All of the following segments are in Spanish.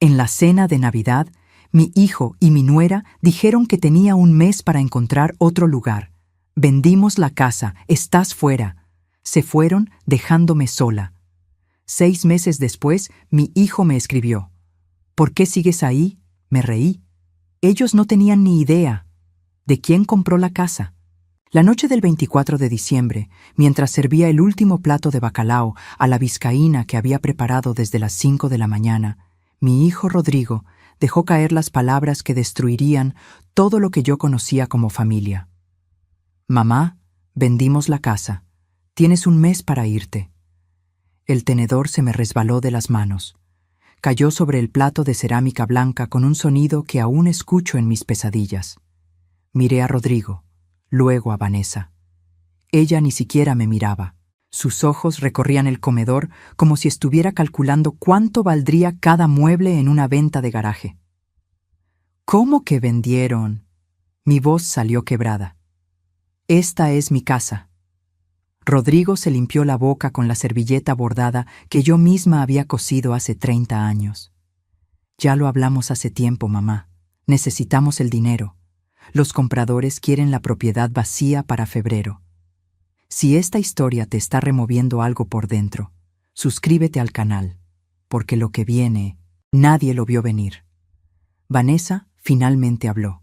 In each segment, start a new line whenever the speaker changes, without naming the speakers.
En la cena de Navidad, mi hijo y mi nuera dijeron que tenía un mes para encontrar otro lugar. Vendimos la casa, estás fuera. Se fueron dejándome sola. 6 meses después, mi hijo me escribió. ¿Por qué sigues ahí? Me reí. Ellos no tenían ni idea. ¿De quién compró la casa? La noche del 24 de diciembre, mientras servía el último plato de bacalao a la vizcaína que había preparado desde las 5 de la mañana, mi hijo Rodrigo dejó caer las palabras que destruirían todo lo que yo conocía como familia. Mamá, vendimos la casa. Tienes un mes para irte. El tenedor se me resbaló de las manos. Cayó sobre el plato de cerámica blanca con un sonido que aún escucho en mis pesadillas. Miré a Rodrigo, luego a Vanessa. Ella ni siquiera me miraba. Sus ojos recorrían el comedor como si estuviera calculando cuánto valdría cada mueble en una venta de garaje. ¿Cómo que vendieron? Mi voz salió quebrada. Esta es mi casa. Rodrigo se limpió la boca con la servilleta bordada que yo misma había cosido hace 30 años. Ya lo hablamos hace tiempo, mamá. Necesitamos el dinero. Los compradores quieren la propiedad vacía para febrero. Si esta historia te está removiendo algo por dentro, suscríbete al canal, porque lo que viene, nadie lo vio venir. Vanessa finalmente habló,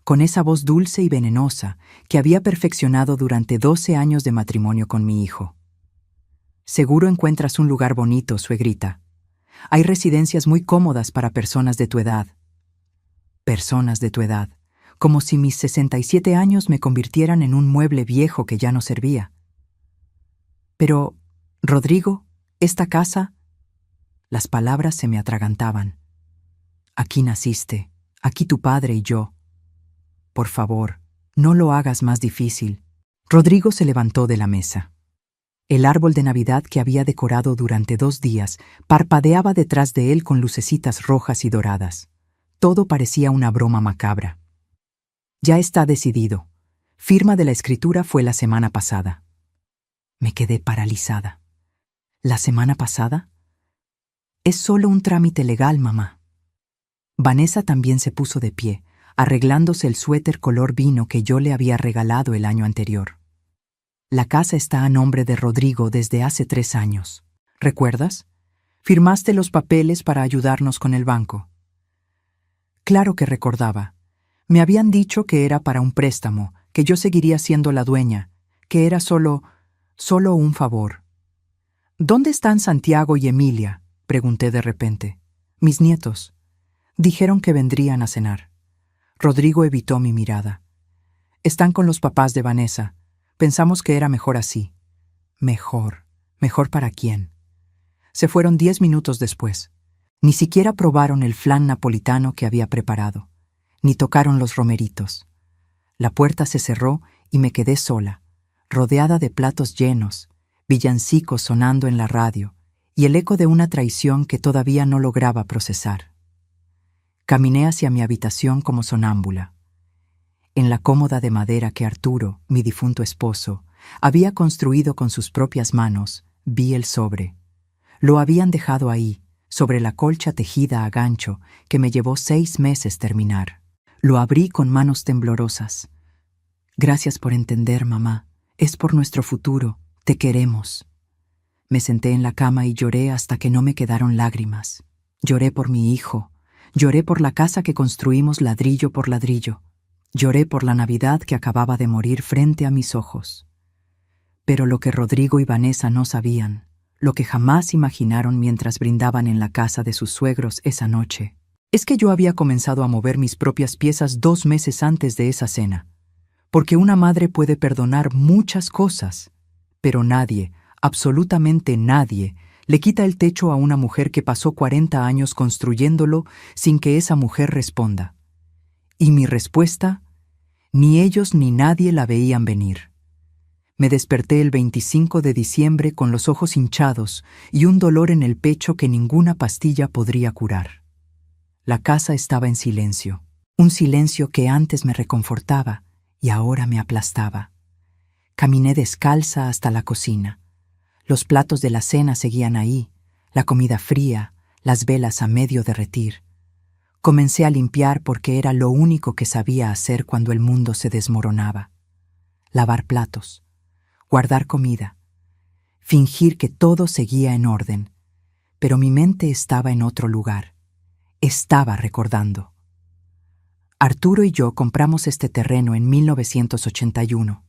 con esa voz dulce y venenosa que había perfeccionado durante 12 años de matrimonio con mi hijo. Seguro encuentras un lugar bonito, suegrita. Hay residencias muy cómodas para personas de tu edad. Personas de tu edad. Como si mis 67 años me convirtieran en un mueble viejo que ya no servía. Pero, Rodrigo, esta casa... Las palabras se me atragantaban. Aquí naciste, aquí tu padre y yo. Por favor, no lo hagas más difícil. Rodrigo se levantó de la mesa. El árbol de Navidad que había decorado durante 2 días parpadeaba detrás de él con lucecitas rojas y doradas. Todo parecía una broma macabra. Ya está decidido. Firma de la escritura fue la semana pasada. Me quedé paralizada. ¿La semana pasada? Es solo un trámite legal, mamá. Vanessa también se puso de pie, arreglándose el suéter color vino que yo le había regalado el año anterior. La casa está a nombre de Rodrigo desde hace 3 años. ¿Recuerdas? Firmaste los papeles para ayudarnos con el banco. Claro que recordaba. Me habían dicho que era para un préstamo, que yo seguiría siendo la dueña, que era solo un favor. ¿Dónde están Santiago y Emilia?, pregunté de repente. Mis nietos. Dijeron que vendrían a cenar. Rodrigo evitó mi mirada. Están con los papás de Vanessa. Pensamos que era mejor así. Mejor. ¿Mejor para quién? Se fueron 10 minutos después. Ni siquiera probaron el flan napolitano que había preparado. Ni tocaron los romeritos. La puerta se cerró y me quedé sola, rodeada de platos llenos, villancicos sonando en la radio y el eco de una traición que todavía no lograba procesar. Caminé hacia mi habitación como sonámbula. En la cómoda de madera que Arturo, mi difunto esposo, había construido con sus propias manos, vi el sobre. Lo habían dejado ahí, sobre la colcha tejida a gancho que me llevó 6 meses terminar. Lo abrí con manos temblorosas. Gracias por entender, mamá. Es por nuestro futuro. Te queremos. Me senté en la cama y lloré hasta que no me quedaron lágrimas. Lloré por mi hijo. Lloré por la casa que construimos ladrillo por ladrillo. Lloré por la Navidad que acababa de morir frente a mis ojos. Pero lo que Rodrigo y Vanessa no sabían, lo que jamás imaginaron mientras brindaban en la casa de sus suegros esa noche, es que yo había comenzado a mover mis propias piezas 2 meses antes de esa cena. Porque una madre puede perdonar muchas cosas, pero nadie, absolutamente nadie, le quita el techo a una mujer que pasó 40 años construyéndolo sin que esa mujer responda. Y mi respuesta, ni ellos ni nadie la veían venir. Me desperté el 25 de diciembre con los ojos hinchados y un dolor en el pecho que ninguna pastilla podría curar. La casa estaba en silencio, un silencio que antes me reconfortaba y ahora me aplastaba. Caminé descalza hasta la cocina. Los platos de la cena seguían ahí, la comida fría, las velas a medio derretir. Comencé a limpiar porque era lo único que sabía hacer cuando el mundo se desmoronaba. Lavar platos, guardar comida, fingir que todo seguía en orden, pero mi mente estaba en otro lugar. Estaba recordando. Arturo y yo compramos este terreno en 1981.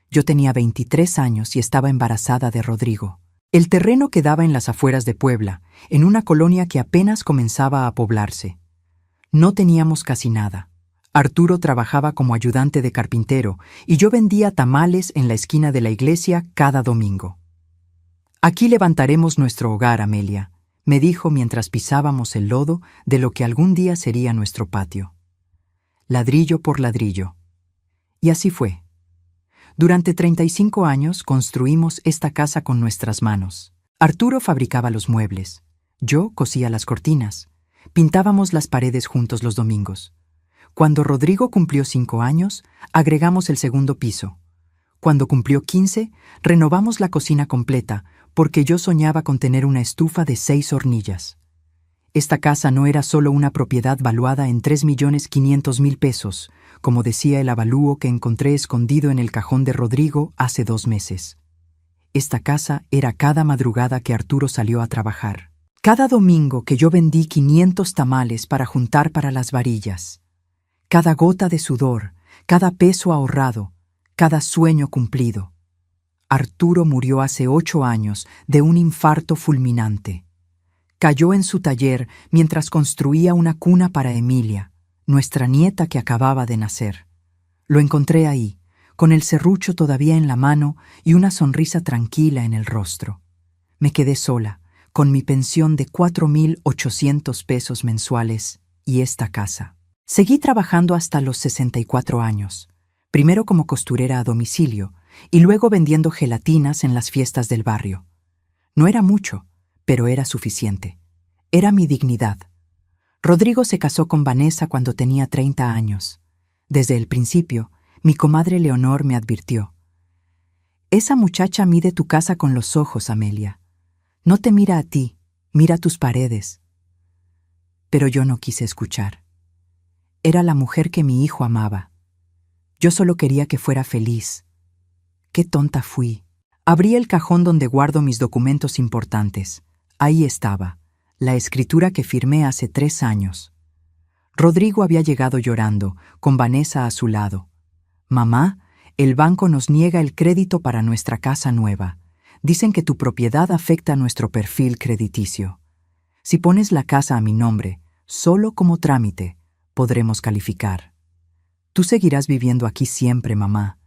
Yo tenía 23 años y estaba embarazada de Rodrigo. El terreno quedaba en las afueras de Puebla, en una colonia que apenas comenzaba a poblarse. No teníamos casi nada. Arturo trabajaba como ayudante de carpintero y yo vendía tamales en la esquina de la iglesia cada domingo. «Aquí levantaremos nuestro hogar, Amelia», me dijo mientras pisábamos el lodo de lo que algún día sería nuestro patio. Ladrillo por ladrillo. Y así fue. Durante 35 años construimos esta casa con nuestras manos. Arturo fabricaba los muebles. Yo cosía las cortinas. Pintábamos las paredes juntos los domingos. Cuando Rodrigo cumplió 5 años, agregamos el segundo piso. Cuando cumplió 15, renovamos la cocina completa, porque yo soñaba con tener una estufa de 6 hornillas. Esta casa no era solo una propiedad valuada en 3.500.000 pesos, como decía el avalúo que encontré escondido en el cajón de Rodrigo hace 2 meses. Esta casa era cada madrugada que Arturo salió a trabajar. Cada domingo que yo vendí 500 tamales para juntar para las varillas. Cada gota de sudor, cada peso ahorrado, cada sueño cumplido. Arturo murió hace 8 años de un infarto fulminante. Cayó en su taller mientras construía una cuna para Emilia, nuestra nieta que acababa de nacer. Lo encontré ahí, con el serrucho todavía en la mano y una sonrisa tranquila en el rostro. Me quedé sola, con mi pensión de 4.800 pesos mensuales y esta casa. Seguí trabajando hasta los 64 años, primero como costurera a domicilio y luego vendiendo gelatinas en las fiestas del barrio. No era mucho, pero era suficiente. Era mi dignidad. Rodrigo se casó con Vanessa cuando tenía 30 años. Desde el principio, mi comadre Leonor me advirtió: «Esa muchacha mide tu casa con los ojos, Amelia. No te mira a ti, mira tus paredes». Pero yo no quise escuchar. Era la mujer que mi hijo amaba. Yo solo quería que fuera feliz. Qué tonta fui. Abrí el cajón donde guardo mis documentos importantes. Ahí estaba, la escritura que firmé hace 3 años. Rodrigo había llegado llorando, con Vanessa a su lado. «Mamá, el banco nos niega el crédito para nuestra casa nueva. Dicen que tu propiedad afecta nuestro perfil crediticio. Si pones la casa a mi nombre, solo como trámite, podremos calificar. Tú seguirás viviendo aquí siempre, mamá.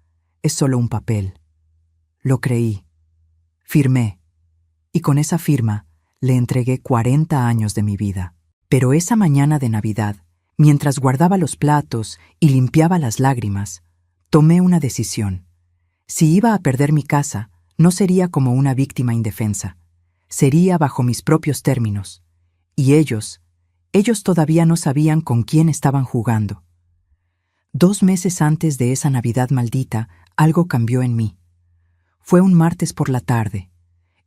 Es solo un papel». Lo creí. Firmé. Y con esa firma le entregué 40 años de mi vida. Pero esa mañana de Navidad, mientras guardaba los platos y limpiaba las lágrimas, tomé una decisión. Si iba a perder mi casa, no sería como una víctima indefensa. Sería bajo mis propios términos. Y ellos todavía no sabían con quién estaban jugando. 2 meses antes de esa Navidad maldita, algo cambió en mí. Fue un martes por la tarde.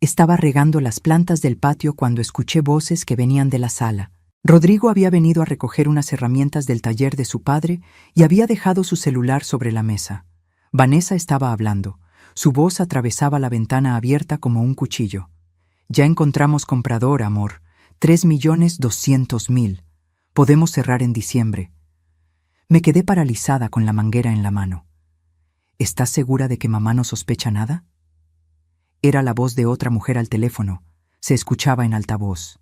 Estaba regando las plantas del patio cuando escuché voces que venían de la sala. Rodrigo había venido a recoger unas herramientas del taller de su padre y había dejado su celular sobre la mesa. Vanessa estaba hablando. Su voz atravesaba la ventana abierta como un cuchillo. «Ya encontramos comprador, amor. 3.200.000. Podemos cerrar en diciembre». Me quedé paralizada con la manguera en la mano. «¿Estás segura de que mamá no sospecha nada?». Era la voz de otra mujer al teléfono. Se escuchaba en altavoz.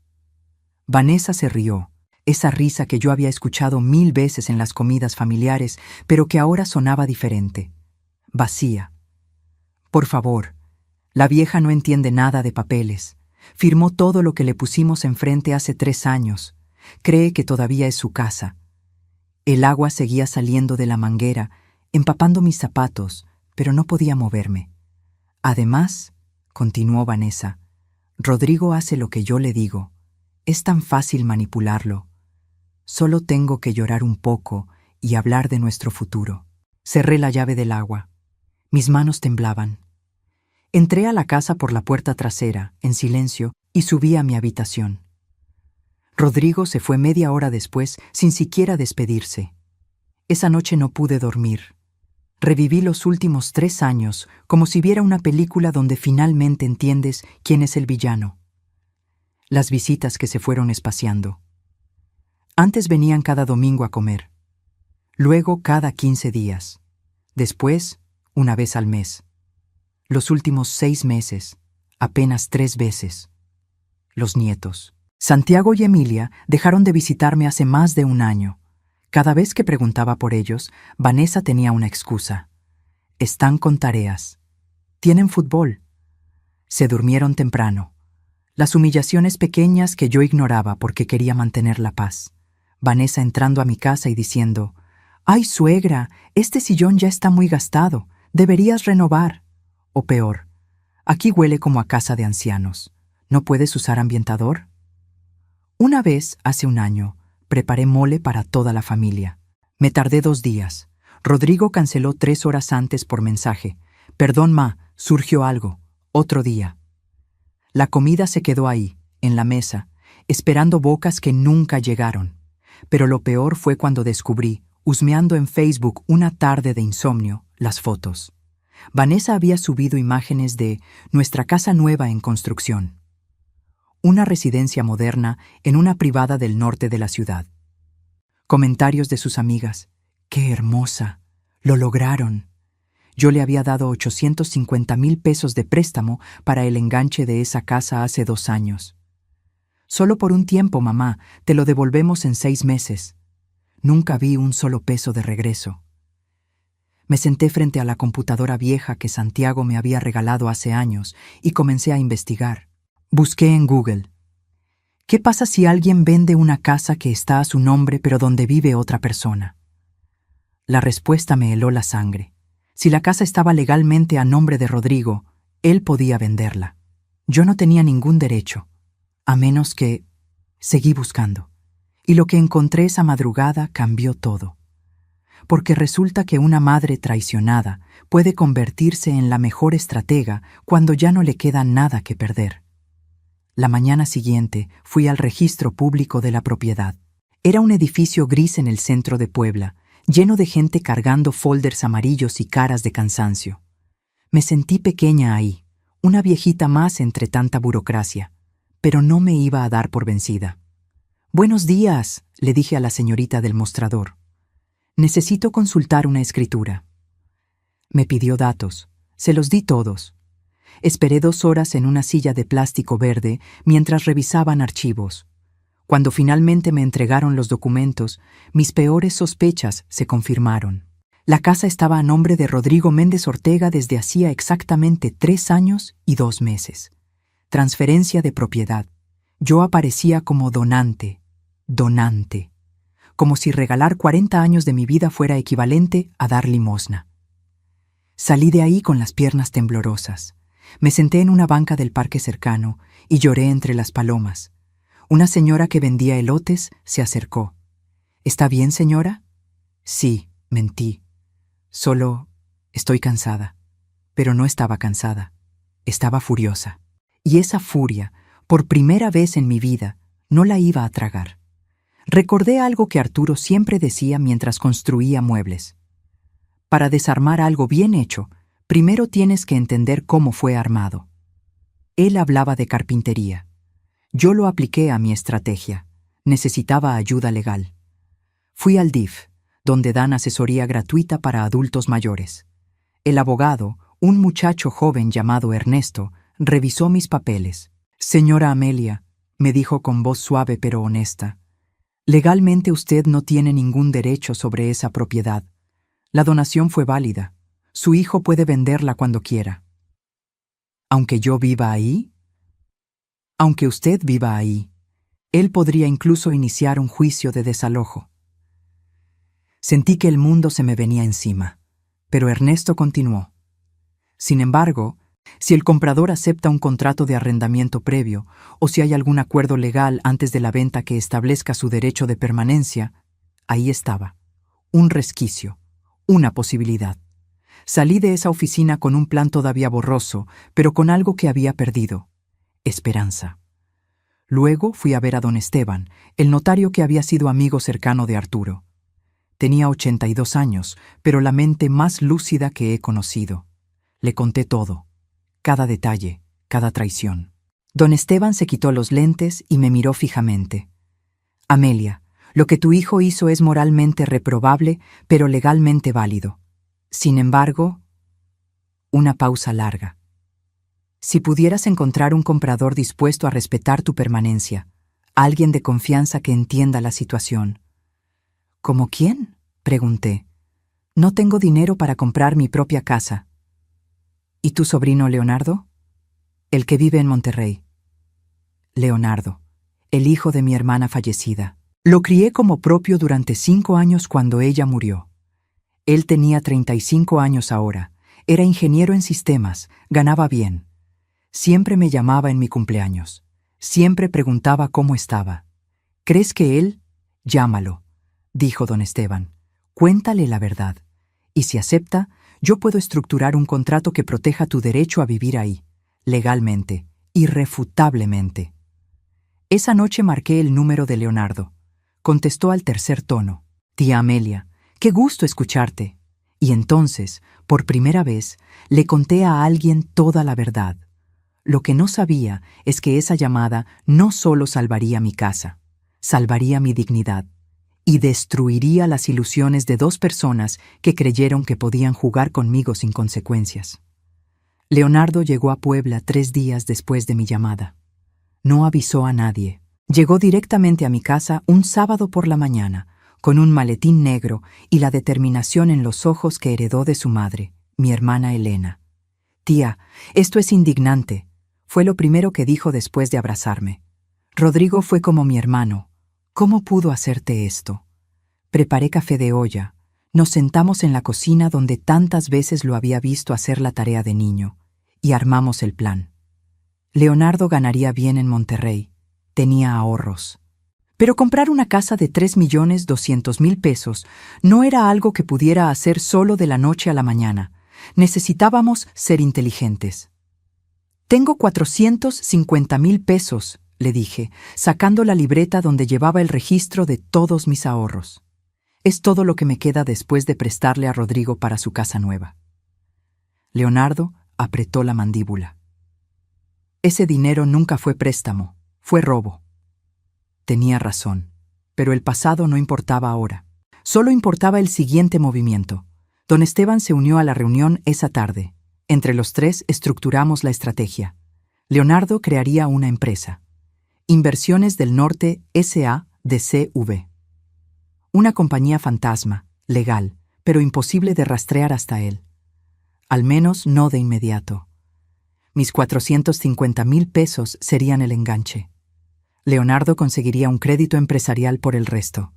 Vanessa se rió, esa risa que yo había escuchado 1000 veces en las comidas familiares, pero que ahora sonaba diferente. Vacía. «Por favor, la vieja no entiende nada de papeles. Firmó todo lo que le pusimos enfrente hace 3 años. Cree que todavía es su casa». El agua seguía saliendo de la manguera, empapando mis zapatos, pero no podía moverme. «Además», continuó Vanessa, «Rodrigo hace lo que yo le digo. Es tan fácil manipularlo. Solo tengo que llorar un poco y hablar de nuestro futuro». Cerré la llave del agua. Mis manos temblaban. Entré a la casa por la puerta trasera, en silencio, y subí a mi habitación. Rodrigo se fue media hora después sin siquiera despedirse. Esa noche no pude dormir. Reviví los últimos 3 años como si viera una película donde finalmente entiendes quién es el villano. Las visitas que se fueron espaciando. Antes venían cada domingo a comer. Luego cada 15 días. Después, una vez al mes. Los últimos 6 meses, apenas 3 veces. Los nietos. Santiago y Emilia dejaron de visitarme hace más de 1 año. Cada vez que preguntaba por ellos, Vanessa tenía una excusa. Están con tareas. Tienen fútbol. Se durmieron temprano. Las humillaciones pequeñas que yo ignoraba porque quería mantener la paz. Vanessa entrando a mi casa y diciendo, «¡Ay, suegra! Este sillón ya está muy gastado. Deberías renovar». O peor, «Aquí huele como a casa de ancianos. ¿No puedes usar ambientador?». Una vez, hace 1 año, preparé mole para toda la familia. Me tardé 2 días. Rodrigo canceló 3 horas antes por mensaje. «Perdón, ma, surgió algo. Otro día». La comida se quedó ahí, en la mesa, esperando bocas que nunca llegaron. Pero lo peor fue cuando descubrí, husmeando en Facebook una tarde de insomnio, las fotos. Vanessa había subido imágenes de nuestra casa nueva en construcción. Una residencia moderna en una privada del norte de la ciudad. Comentarios de sus amigas. «¡Qué hermosa! ¡Lo lograron!». Yo le había dado 850,000 pesos de préstamo para el enganche de esa casa hace 2 años. «Solo por un tiempo, mamá, te lo devolvemos en 6 meses». Nunca vi un solo peso de regreso. Me senté frente a la computadora vieja que Santiago me había regalado hace años y comencé a investigar. Busqué en Google. ¿Qué pasa si alguien vende una casa que está a su nombre pero donde vive otra persona? La respuesta me heló la sangre. Si la casa estaba legalmente a nombre de Rodrigo, él podía venderla. Yo no tenía ningún derecho, a menos que... Seguí buscando. Y lo que encontré esa madrugada cambió todo. Porque resulta que una madre traicionada puede convertirse en la mejor estratega cuando ya no le queda nada que perder. La mañana siguiente fui al registro público de la propiedad. Era un edificio gris en el centro de Puebla, lleno de gente cargando folders amarillos y caras de cansancio. Me sentí pequeña ahí, una viejita más entre tanta burocracia, pero no me iba a dar por vencida. «Buenos días», le dije a la señorita del mostrador. «Necesito consultar una escritura». Me pidió datos. Se los di todos. Esperé 2 horas en una silla de plástico verde mientras revisaban archivos. Cuando finalmente me entregaron los documentos, mis peores sospechas se confirmaron. La casa estaba a nombre de Rodrigo Méndez Ortega desde hacía exactamente 3 años y 2 meses. Transferencia de propiedad. Yo aparecía como donante. Como si regalar 40 años de mi vida fuera equivalente a dar limosna. Salí de ahí con las piernas temblorosas. Me senté en una banca del parque cercano y lloré entre las palomas. Una señora que vendía elotes se acercó. «¿Está bien, señora?» «Sí», mentí. «Solo estoy cansada». Pero no estaba cansada. Estaba furiosa. Y esa furia, por primera vez en mi vida, no la iba a tragar. Recordé algo que Arturo siempre decía mientras construía muebles. Para desarmar algo bien hecho, primero tienes que entender cómo fue armado. Él hablaba de carpintería. Yo lo apliqué a mi estrategia. Necesitaba ayuda legal. Fui al DIF, donde dan asesoría gratuita para adultos mayores. El abogado, un muchacho joven llamado Ernesto, revisó mis papeles. «Señora Amelia», me dijo con voz suave pero honesta, «legalmente usted no tiene ningún derecho sobre esa propiedad. La donación fue válida. Su hijo puede venderla cuando quiera». ¿Aunque yo viva ahí? Aunque usted viva ahí, él podría incluso iniciar un juicio de desalojo. Sentí que el mundo se me venía encima, pero Ernesto continuó. Sin embargo, si el comprador acepta un contrato de arrendamiento previo o si hay algún acuerdo legal antes de la venta que establezca su derecho de permanencia, ahí estaba, un resquicio, una posibilidad. Salí de esa oficina con un plan todavía borroso, pero con algo que había perdido: esperanza. Luego fui a ver a don Esteban, el notario que había sido amigo cercano de Arturo. Tenía 82 años, pero la mente más lúcida que he conocido. Le conté todo, cada detalle, cada traición. Don Esteban se quitó los lentes y me miró fijamente. Amelia, lo que tu hijo hizo es moralmente reprobable, pero legalmente válido. Sin embargo, una pausa larga. Si pudieras encontrar un comprador dispuesto a respetar tu permanencia, alguien de confianza que entienda la situación. ¿Cómo quién?, pregunté. No tengo dinero para comprar mi propia casa. ¿Y tu sobrino Leonardo? El que vive en Monterrey. Leonardo, el hijo de mi hermana fallecida. Lo crié como propio durante 5 años cuando ella murió. Él tenía 35 años ahora, era ingeniero en sistemas, ganaba bien. Siempre me llamaba en mi cumpleaños. Siempre preguntaba cómo estaba. ¿Crees que él? Llámalo, dijo don Esteban. Cuéntale la verdad. Y si acepta, yo puedo estructurar un contrato que proteja tu derecho a vivir ahí, legalmente, irrefutablemente. Esa noche marqué el número de Leonardo. Contestó al tercer tono. Tía Amelia, qué gusto escucharte. Y entonces, por primera vez, le conté a alguien toda la verdad. Lo que no sabía es que esa llamada no solo salvaría mi casa, salvaría mi dignidad y destruiría las ilusiones de 2 personas que creyeron que podían jugar conmigo sin consecuencias. Leonardo llegó a Puebla 3 días después de mi llamada. No avisó a nadie. Llegó directamente a mi casa un sábado por la mañana, con un maletín negro y la determinación en los ojos que heredó de su madre, mi hermana Elena. Tía, esto es indignante, fue lo primero que dijo después de abrazarme. Rodrigo fue como mi hermano. ¿Cómo pudo hacerte esto? Preparé café de olla. Nos sentamos en la cocina donde tantas veces lo había visto hacer la tarea de niño, y armamos el plan. Leonardo ganaría bien en Monterrey. Tenía ahorros. Pero comprar una casa de 3.200.000 pesos no era algo que pudiera hacer solo de la noche a la mañana. Necesitábamos ser inteligentes. Tengo 450.000 pesos, le dije, sacando la libreta donde llevaba el registro de todos mis ahorros. Es todo lo que me queda después de prestarle a Rodrigo para su casa nueva. Leonardo apretó la mandíbula. Ese dinero nunca fue préstamo, fue robo. Tenía razón, pero el pasado no importaba ahora. Solo importaba el siguiente movimiento. Don Esteban se unió a la reunión esa tarde. Entre los 3 estructuramos la estrategia. Leonardo crearía una empresa. Inversiones del Norte S.A.D.C.V. Una compañía fantasma, legal, pero imposible de rastrear hasta él. Al menos no de inmediato. Mis 450.000 pesos serían el enganche. Leonardo conseguiría un crédito empresarial por el resto.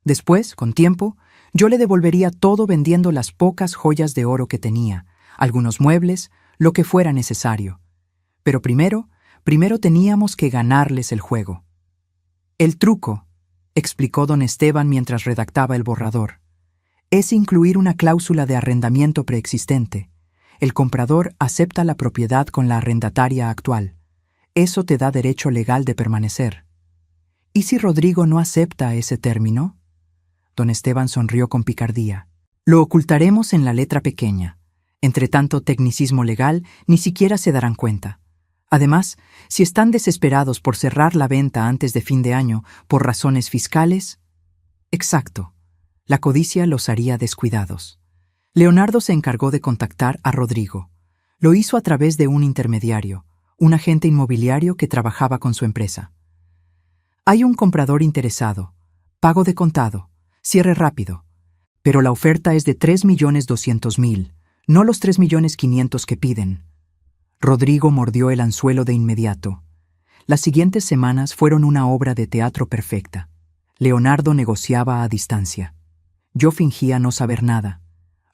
Después, con tiempo, yo le devolvería todo vendiendo las pocas joyas de oro que tenía, algunos muebles, lo que fuera necesario. Pero primero teníamos que ganarles el juego. El truco, explicó don Esteban mientras redactaba el borrador, es incluir una cláusula de arrendamiento preexistente. El comprador acepta la propiedad con la arrendataria actual. Eso te da derecho legal de permanecer. ¿Y si Rodrigo no acepta ese término? Don Esteban sonrió con picardía. Lo ocultaremos en la letra pequeña. Entre tanto tecnicismo legal, ni siquiera se darán cuenta. Además, si están desesperados por cerrar la venta antes de fin de año por razones fiscales... Exacto. La codicia los haría descuidados. Leonardo se encargó de contactar a Rodrigo. Lo hizo a través de un intermediario, un agente inmobiliario que trabajaba con su empresa. Hay un comprador interesado. Pago de contado. Cierre rápido. Pero la oferta es de 3.200.000, no los 3.500.000 que piden. Rodrigo mordió el anzuelo de inmediato. Las siguientes semanas fueron una obra de teatro perfecta. Leonardo negociaba a distancia. Yo fingía no saber nada.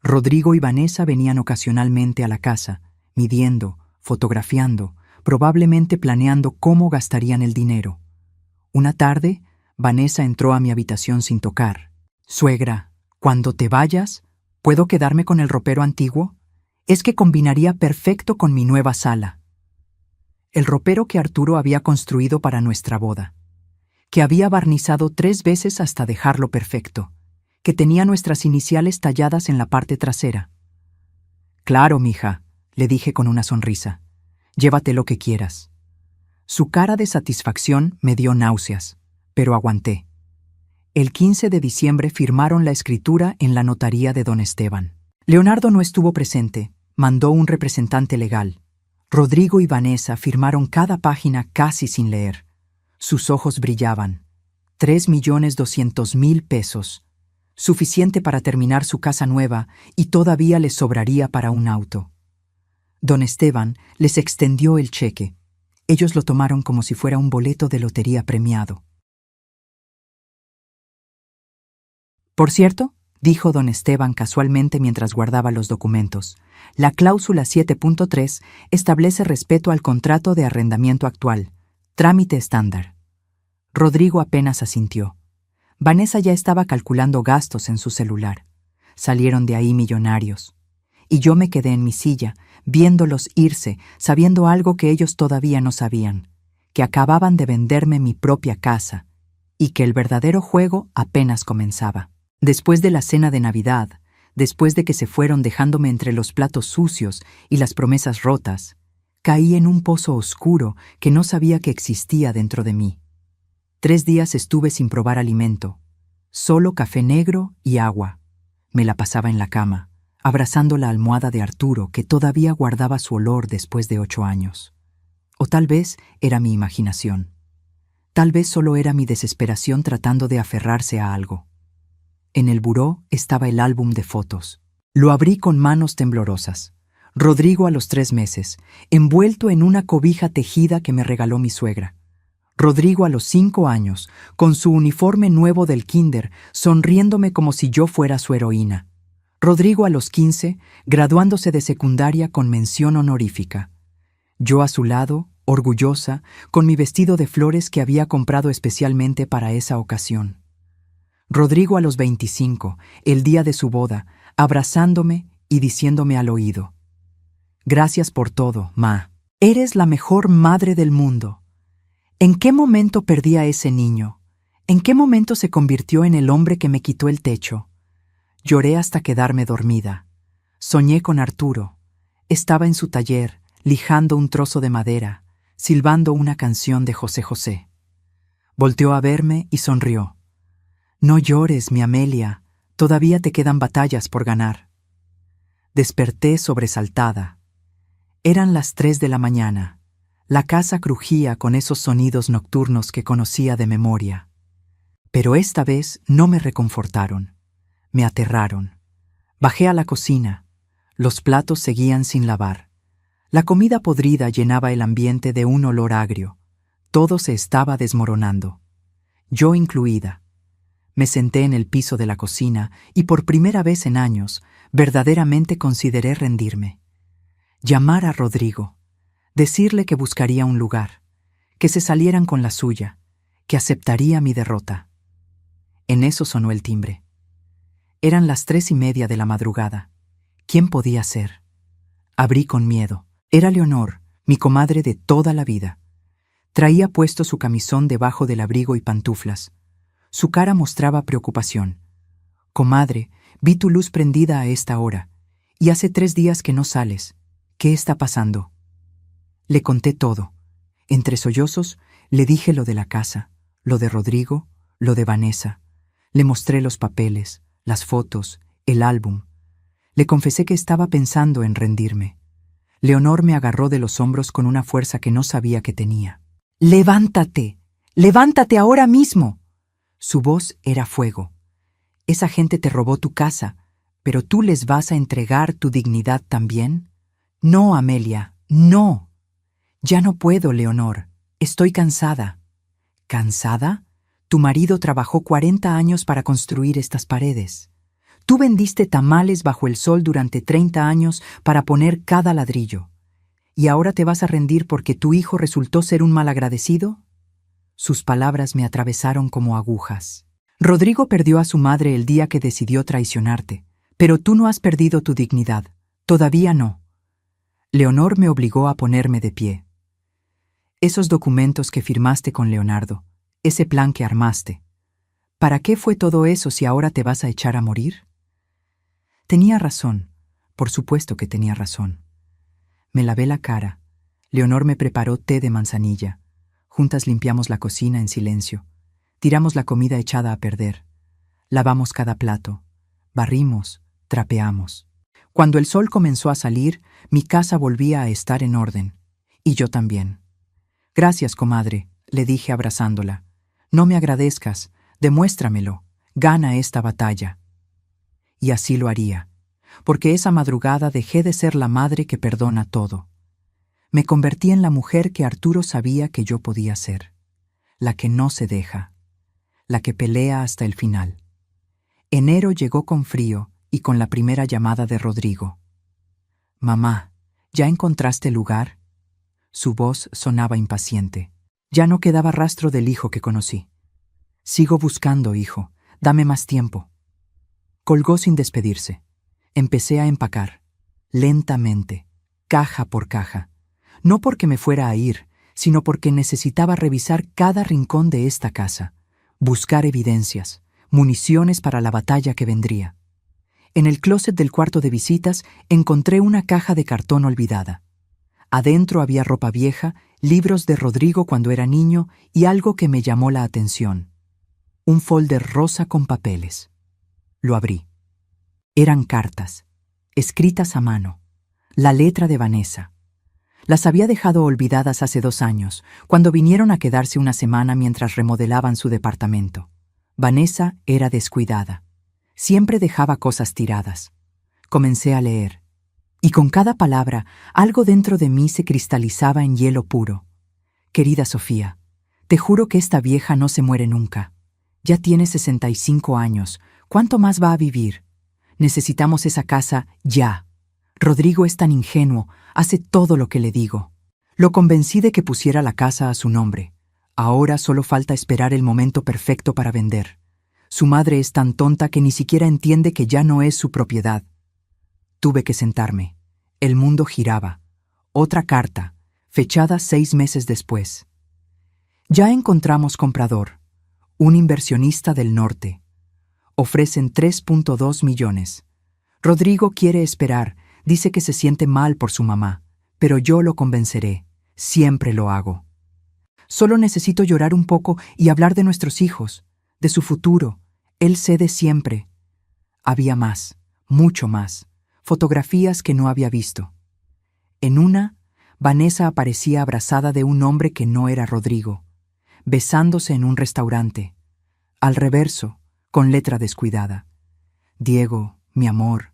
Rodrigo y Vanessa venían ocasionalmente a la casa, midiendo, fotografiando, probablemente planeando cómo gastarían el dinero. Una tarde, Vanessa entró a mi habitación sin tocar. «Suegra, cuando te vayas, ¿puedo quedarme con el ropero antiguo? Es que combinaría perfecto con mi nueva sala». El ropero que Arturo había construido para nuestra boda, que había barnizado 3 veces hasta dejarlo perfecto, que tenía nuestras iniciales talladas en la parte trasera. Claro, mija, le dije con una sonrisa. Llévate lo que quieras. Su cara de satisfacción me dio náuseas, pero aguanté. El 15 de diciembre firmaron la escritura en la notaría de don Esteban. Leonardo no estuvo presente, mandó un representante legal. Rodrigo y Vanessa firmaron cada página casi sin leer. Sus ojos brillaban. 3.200.000 pesos. Suficiente para terminar su casa nueva y todavía les sobraría para un auto. Don Esteban les extendió el cheque. Ellos lo tomaron como si fuera un boleto de lotería premiado. Por cierto, dijo don Esteban casualmente mientras guardaba los documentos, la cláusula 7.3 establece respeto al contrato de arrendamiento actual, trámite estándar. Rodrigo apenas asintió. Vanessa ya estaba calculando gastos en su celular. Salieron de ahí millonarios. Y yo me quedé en mi silla, viéndolos irse, sabiendo algo que ellos todavía no sabían, que acababan de venderme mi propia casa, y que el verdadero juego apenas comenzaba. Después de la cena de Navidad, después de que se fueron dejándome entre los platos sucios y las promesas rotas, caí en un pozo oscuro que no sabía que existía dentro de mí. 3 días estuve sin probar alimento, solo café negro y agua. Me la pasaba en la cama, abrazando la almohada de Arturo que todavía guardaba su olor después de 8 años. O tal vez era mi imaginación. Tal vez solo era mi desesperación tratando de aferrarse a algo. En el buró estaba el álbum de fotos. Lo abrí con manos temblorosas. Rodrigo a los 3 meses, envuelto en una cobija tejida que me regaló mi suegra. Rodrigo a los 5 años, con su uniforme nuevo del kinder, sonriéndome como si yo fuera su heroína. Rodrigo a los 15, graduándose de secundaria con mención honorífica. Yo a su lado, orgullosa, con mi vestido de flores que había comprado especialmente para esa ocasión. Rodrigo a los 25, el día de su boda, abrazándome y diciéndome al oído: «Gracias por todo, ma. Eres la mejor madre del mundo». ¿En qué momento perdí a ese niño? ¿En qué momento se convirtió en el hombre que me quitó el techo? Lloré hasta quedarme dormida. Soñé con Arturo. Estaba en su taller, lijando un trozo de madera, silbando una canción de José José. Volteó a verme y sonrió. «No llores, mi Amelia, todavía te quedan batallas por ganar». Desperté sobresaltada. Eran las 3 de la mañana. La casa crujía con esos sonidos nocturnos que conocía de memoria. Pero esta vez no me reconfortaron. Me aterraron. Bajé a la cocina. Los platos seguían sin lavar. La comida podrida llenaba el ambiente de un olor agrio. Todo se estaba desmoronando. Yo incluida. Me senté en el piso de la cocina y por primera vez en años verdaderamente consideré rendirme. Llamar a Rodrigo. Decirle que buscaría un lugar, que se salieran con la suya, que aceptaría mi derrota. En eso sonó el timbre. Eran las 3:30 de la madrugada. ¿Quién podía ser? Abrí con miedo. Era Leonor, mi comadre de toda la vida. Traía puesto su camisón debajo del abrigo y pantuflas. Su cara mostraba preocupación. «Comadre, vi tu luz prendida a esta hora, y hace 3 días que no sales. ¿Qué está pasando?» Le conté todo. Entre sollozos, le dije lo de la casa, lo de Rodrigo, lo de Vanessa. Le mostré los papeles, las fotos, el álbum. Le confesé que estaba pensando en rendirme. Leonor me agarró de los hombros con una fuerza que no sabía que tenía. «¡Levántate! ¡Levántate ahora mismo!» Su voz era fuego. «Esa gente te robó tu casa, pero ¿tú les vas a entregar tu dignidad también? No, Amelia, no. Ya no puedo, Leonor. Estoy cansada». «¿Cansada? Tu marido trabajó 40 años para construir estas paredes. Tú vendiste tamales bajo el sol durante 30 años para poner cada ladrillo. ¿Y ahora te vas a rendir porque tu hijo resultó ser un malagradecido?» Sus palabras me atravesaron como agujas. «Rodrigo perdió a su madre el día que decidió traicionarte, pero tú no has perdido tu dignidad. Todavía no». Leonor me obligó a ponerme de pie. Esos documentos que firmaste con Leonardo, ese plan que armaste. ¿Para qué fue todo eso si ahora te vas a echar a morir? Tenía razón, por supuesto que tenía razón. Me lavé la cara. Leonor me preparó té de manzanilla. Juntas limpiamos la cocina en silencio. Tiramos la comida echada a perder. Lavamos cada plato. Barrimos, trapeamos. Cuando el sol comenzó a salir, mi casa volvía a estar en orden. Y yo también. Gracias, comadre, le dije abrazándola. No me agradezcas, demuéstramelo. Gana esta batalla. Y así lo haría, porque esa madrugada dejé de ser la madre que perdona todo. Me convertí en la mujer que Arturo sabía que yo podía ser, la que no se deja, la que pelea hasta el final. Enero llegó con frío y con la primera llamada de Rodrigo. «Mamá, ¿ya encontraste lugar?» Su voz sonaba impaciente. Ya no quedaba rastro del hijo que conocí. «Sigo buscando, hijo. Dame más tiempo». Colgó sin despedirse. Empecé a empacar, lentamente, caja por caja. No porque me fuera a ir, sino porque necesitaba revisar cada rincón de esta casa, buscar evidencias, municiones para la batalla que vendría. En el closet del cuarto de visitas encontré una caja de cartón olvidada. Adentro había ropa vieja, libros de Rodrigo cuando era niño y algo que me llamó la atención. Un folder rosa con papeles. Lo abrí. Eran cartas, escritas a mano, la letra de Vanessa. Las había dejado olvidadas hace 2 años, cuando vinieron a quedarse una semana mientras remodelaban su departamento. Vanessa era descuidada. Siempre dejaba cosas tiradas. Comencé a leer, y con cada palabra algo dentro de mí se cristalizaba en hielo puro. Querida Sofía, te juro que esta vieja no se muere nunca. Ya tiene 65 años. ¿Cuánto más va a vivir? Necesitamos esa casa ya. Rodrigo es tan ingenuo, hace todo lo que le digo. Lo convencí de que pusiera la casa a su nombre. Ahora solo falta esperar el momento perfecto para vender. Su madre es tan tonta que ni siquiera entiende que ya no es su propiedad. Tuve que sentarme. El mundo giraba. Otra carta, fechada 6 meses después. Ya encontramos comprador. Un inversionista del norte. Ofrecen 3.2 millones. Rodrigo quiere esperar, dice que se siente mal por su mamá, pero yo lo convenceré, siempre lo hago. Solo necesito llorar un poco y hablar de nuestros hijos, de su futuro. Él cede siempre. Había más, mucho más, fotografías que no había visto. En una, Vanessa aparecía abrazada de un hombre que no era Rodrigo, besándose en un restaurante. Al reverso, con letra descuidada: Diego, mi amor,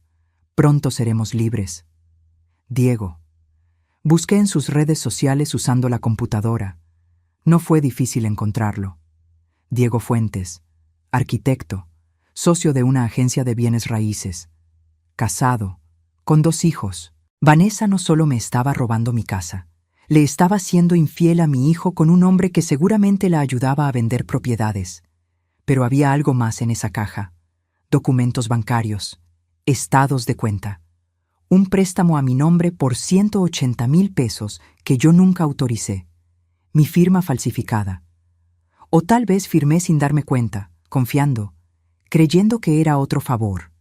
pronto seremos libres. Diego. Busqué en sus redes sociales usando la computadora. No fue difícil encontrarlo. Diego Fuentes, arquitecto, socio de una agencia de bienes raíces, casado, con 2 hijos. Vanessa no solo me estaba robando mi casa, le estaba siendo infiel a mi hijo con un hombre que seguramente la ayudaba a vender propiedades. Pero había algo más en esa caja: documentos bancarios, estados de cuenta, un préstamo a mi nombre por 180,000 pesos que yo nunca autoricé, mi firma falsificada. O tal vez firmé sin darme cuenta, confiando, creyendo que era otro favor.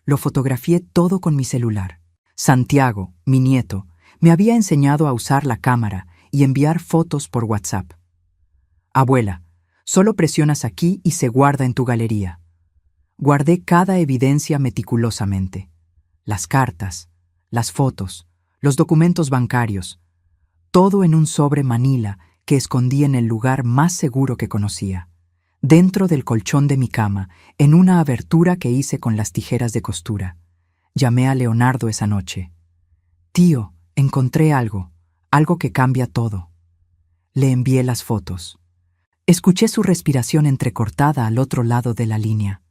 Lo fotografié todo con mi celular. Santiago, mi nieto, me había enseñado a usar la cámara y enviar fotos por WhatsApp. Abuela, solo presionas aquí y se guarda en tu galería. Guardé cada evidencia meticulosamente. Las cartas, las fotos, los documentos bancarios, todo en un sobre manila que escondí en el lugar más seguro que conocía, dentro del colchón de mi cama, en una abertura que hice con las tijeras de costura. Llamé a Leonardo esa noche. Tío, encontré algo que cambia todo. Le envié las fotos. Escuché su respiración entrecortada al otro lado de la línea.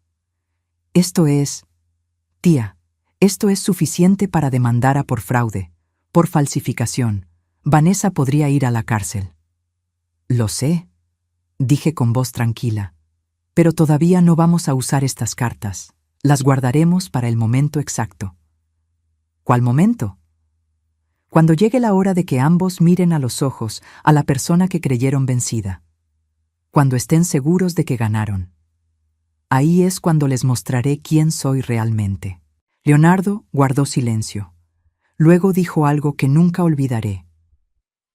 Tía, esto es suficiente para demandar por fraude, por falsificación. Vanessa podría ir a la cárcel. Lo sé, dije con voz tranquila, pero todavía no vamos a usar estas cartas. Las guardaremos para el momento exacto. ¿Cuál momento? Cuando llegue la hora de que ambos miren a los ojos a la persona que creyeron vencida. Cuando estén seguros de que ganaron. Ahí es cuando les mostraré quién soy realmente. Leonardo guardó silencio. Luego dijo algo que nunca olvidaré.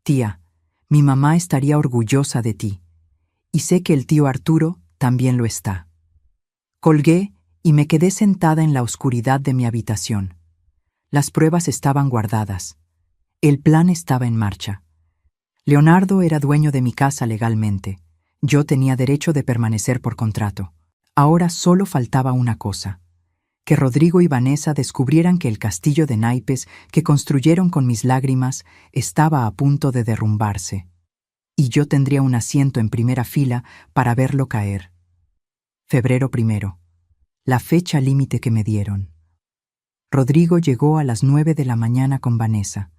Tía, mi mamá estaría orgullosa de ti. Y sé que el tío Arturo también lo está. Colgué y me quedé sentada en la oscuridad de mi habitación. Las pruebas estaban guardadas. El plan estaba en marcha. Leonardo era dueño de mi casa legalmente. Yo tenía derecho de permanecer por contrato. Ahora solo faltaba una cosa: que Rodrigo y Vanessa descubrieran que el castillo de naipes que construyeron con mis lágrimas estaba a punto de derrumbarse. Y yo tendría un asiento en primera fila para verlo caer. Febrero 1, la fecha límite que me dieron. Rodrigo llegó a las 9 de la mañana con Vanessa.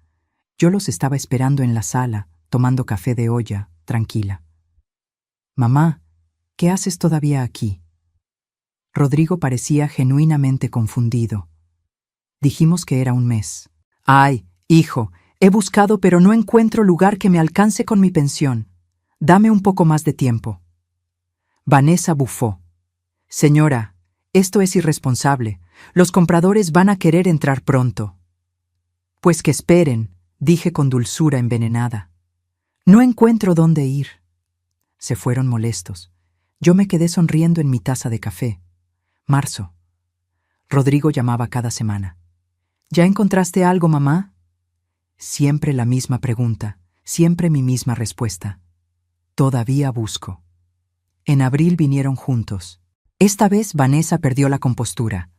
Yo los estaba esperando en la sala, tomando café de olla, tranquila. «Mamá, ¿qué haces todavía aquí?» Rodrigo parecía genuinamente confundido. Dijimos que era un mes. «Ay, hijo, he buscado pero no encuentro lugar que me alcance con mi pensión. Dame un poco más de tiempo». Vanessa bufó. «Señora, esto es irresponsable. Los compradores van a querer entrar pronto». «Pues que esperen», dije con dulzura envenenada. «No encuentro dónde ir». Se fueron molestos. Yo me quedé sonriendo en mi taza de café. Marzo. Rodrigo llamaba cada semana. «¿Ya encontraste algo, mamá?» Siempre la misma pregunta, siempre mi misma respuesta. «Todavía busco». En abril vinieron juntos. Esta vez Vanessa perdió la compostura.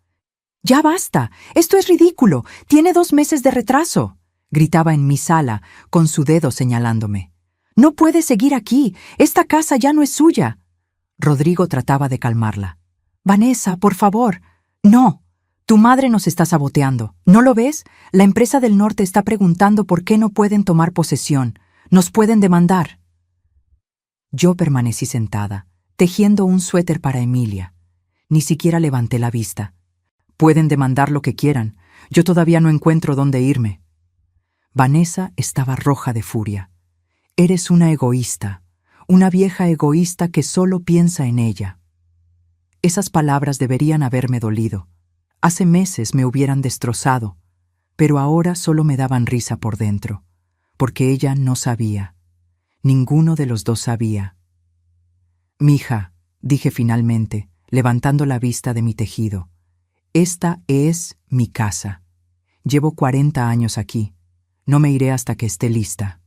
«¡Ya basta! ¡Esto es ridículo! ¡Tiene 2 meses de retraso!», gritaba en mi sala, con su dedo señalándome. «No puede seguir aquí. Esta casa ya no es suya». Rodrigo trataba de calmarla. «Vanessa, por favor». «No. Tu madre nos está saboteando. ¿No lo ves? La empresa del norte está preguntando por qué no pueden tomar posesión. Nos pueden demandar». Yo permanecí sentada, tejiendo un suéter para Emilia. Ni siquiera levanté la vista. «Pueden demandar lo que quieran. Yo todavía no encuentro dónde irme». Vanessa estaba roja de furia. «Eres una egoísta, una vieja egoísta que solo piensa en ella». Esas palabras deberían haberme dolido. Hace meses me hubieran destrozado, pero ahora solo me daban risa por dentro, porque ella no sabía. Ninguno de los dos sabía. «Mija», dije finalmente, levantando la vista de mi tejido, «esta es mi casa. Llevo 40 años aquí. No me iré hasta que esté lista».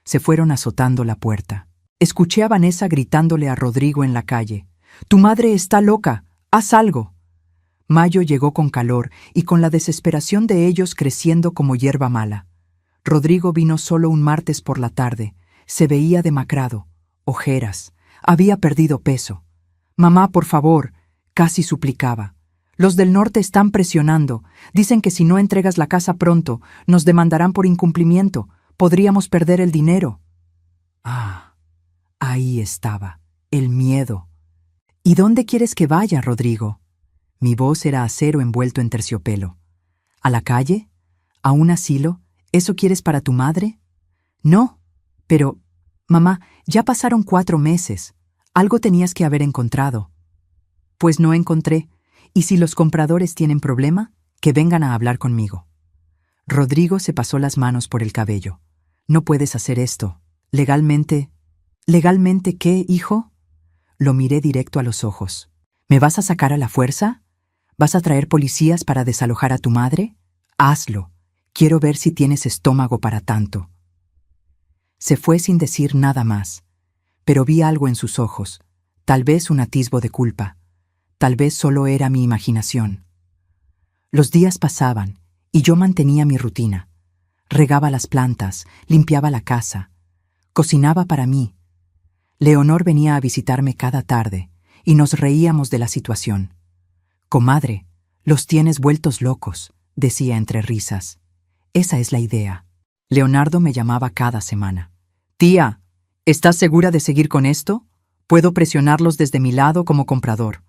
Se fueron azotando la puerta. Escuché a Vanessa gritándole a Rodrigo en la calle. «Tu madre está loca. Haz algo». Mayo llegó con calor y con la desesperación de ellos creciendo como hierba mala. Rodrigo vino solo un martes por la tarde. Se veía demacrado, ojeras, había perdido peso. «Mamá, por favor», casi suplicaba. «Los del norte están presionando. Dicen que si no entregas la casa pronto, nos demandarán por incumplimiento. Podríamos perder el dinero». Ah, ahí estaba, el miedo. «¿Y dónde quieres que vaya, Rodrigo?» Mi voz era acero envuelto en terciopelo. «¿A la calle? ¿A un asilo? ¿Eso quieres para tu madre?» «No, pero, mamá, ya pasaron 4 meses. Algo tenías que haber encontrado». «Pues no encontré. Y si los compradores tienen problema, que vengan a hablar conmigo». Rodrigo se pasó las manos por el cabello. «No puedes hacer esto. Legalmente». «¿Legalmente qué, hijo?» Lo miré directo a los ojos. «¿Me vas a sacar a la fuerza? ¿Vas a traer policías para desalojar a tu madre? Hazlo. Quiero ver si tienes estómago para tanto». Se fue sin decir nada más, pero vi algo en sus ojos, tal vez un atisbo de culpa, tal vez solo era mi imaginación. Los días pasaban y yo mantenía mi rutina. Regaba las plantas, limpiaba la casa, cocinaba para mí. Leonor venía a visitarme cada tarde y nos reíamos de la situación. «Comadre, los tienes vueltos locos», decía entre risas. «Esa es la idea». Leonardo me llamaba cada semana. «Tía, ¿estás segura de seguir con esto? Puedo presionarlos desde mi lado como comprador».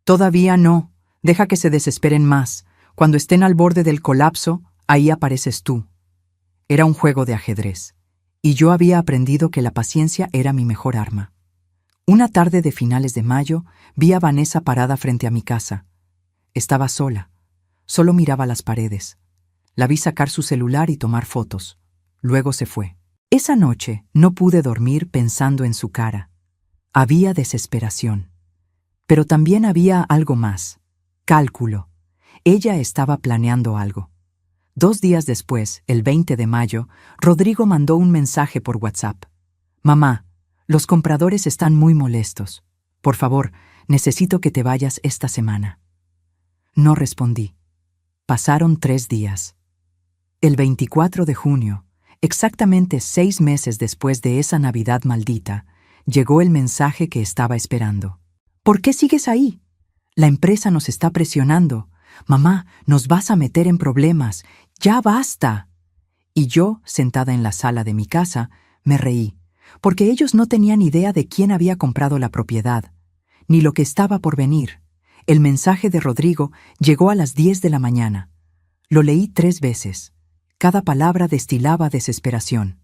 «Todavía no. Deja que se desesperen más. Cuando estén al borde del colapso, ahí apareces tú». Era un juego de ajedrez, y yo había aprendido que la paciencia era mi mejor arma. Una tarde de finales de mayo, vi a Vanessa parada frente a mi casa. Estaba sola. Solo miraba las paredes. La vi sacar su celular y tomar fotos. Luego se fue. Esa noche no pude dormir pensando en su cara. Había desesperación. Pero también había algo más. Cálculo. Ella estaba planeando algo. 2 días después, el 20 de mayo, Rodrigo mandó un mensaje por WhatsApp. «Mamá, los compradores están muy molestos. Por favor, necesito que te vayas esta semana». No respondí. Pasaron 3 días. El 24 de junio, exactamente 6 meses después de esa Navidad maldita, llegó el mensaje que estaba esperando. «¿Por qué sigues ahí? La empresa nos está presionando. Mamá, nos vas a meter en problemas. ¡Ya basta!». Y yo, sentada en la sala de mi casa, me reí, porque ellos no tenían idea de quién había comprado la propiedad, ni lo que estaba por venir. El mensaje de Rodrigo llegó a las 10 de la mañana. Lo leí 3 veces. Cada palabra destilaba desesperación.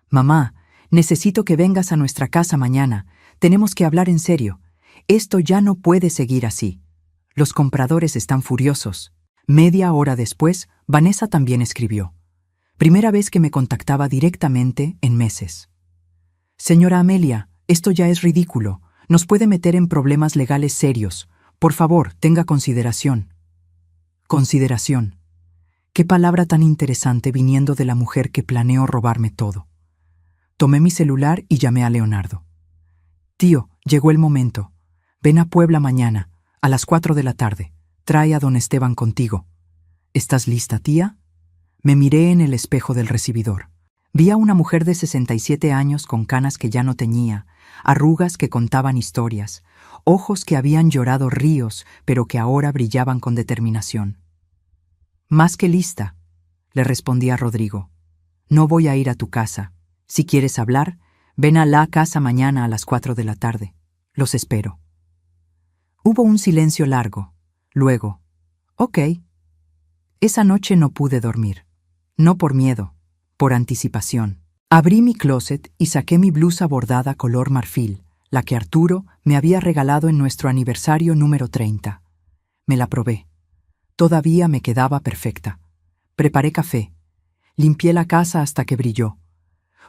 «Mamá, necesito que vengas a nuestra casa mañana. Tenemos que hablar en serio. Esto ya no puede seguir así. Los compradores están furiosos». Media hora después, Vanessa también escribió. Primera vez que me contactaba directamente en meses. «Señora Amelia, esto ya es ridículo. Nos puede meter en problemas legales serios. Por favor, tenga consideración». Consideración. Qué palabra tan interesante viniendo de la mujer que planeó robarme todo. Tomé mi celular y llamé a Leonardo. «Tío, llegó el momento. Ven a Puebla mañana, a las 4 de la tarde. Trae a don Esteban contigo». «¿Estás lista, tía?». Me miré en el espejo del recibidor. Vi a una mujer de 67 años con canas que ya no teñía, arrugas que contaban historias, ojos que habían llorado ríos, pero que ahora brillaban con determinación. «Más que lista», le respondí a Rodrigo. «No voy a ir a tu casa. Si quieres hablar, ven a la casa mañana a las 4 de la tarde. Los espero». Hubo un silencio largo. Luego, «Ok». Esa noche no pude dormir. No por miedo, por anticipación. Abrí mi closet y saqué mi blusa bordada color marfil, la que Arturo me había regalado en nuestro aniversario número 30. Me la probé. Todavía me quedaba perfecta. Preparé café. Limpié la casa hasta que brilló.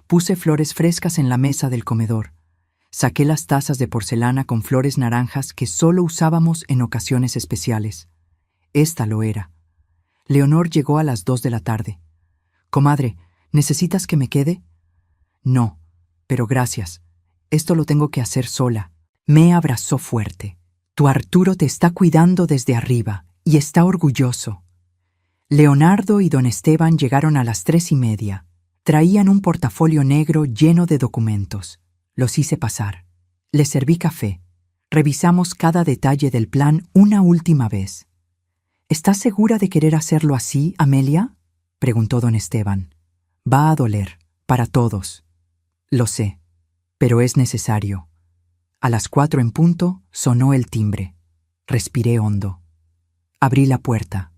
Puse flores frescas en la mesa del comedor. Saqué las tazas de porcelana con flores naranjas que solo usábamos en ocasiones especiales. Esta lo era. Leonor llegó a las 2 de la tarde. «Comadre, ¿necesitas que me quede?». «No, pero gracias. Esto lo tengo que hacer sola». Me abrazó fuerte. «Tu Arturo te está cuidando desde arriba y está orgulloso». Leonardo y don Esteban llegaron a las 3:30. Traían un portafolio negro lleno de documentos. Los hice pasar. Les serví café. Revisamos cada detalle del plan una última vez. «¿Estás segura de querer hacerlo así, Amelia?», preguntó don Esteban. «Va a doler, para todos». «Lo sé, pero es necesario». A las 4 en punto sonó el timbre. Respiré hondo. Abrí la puerta.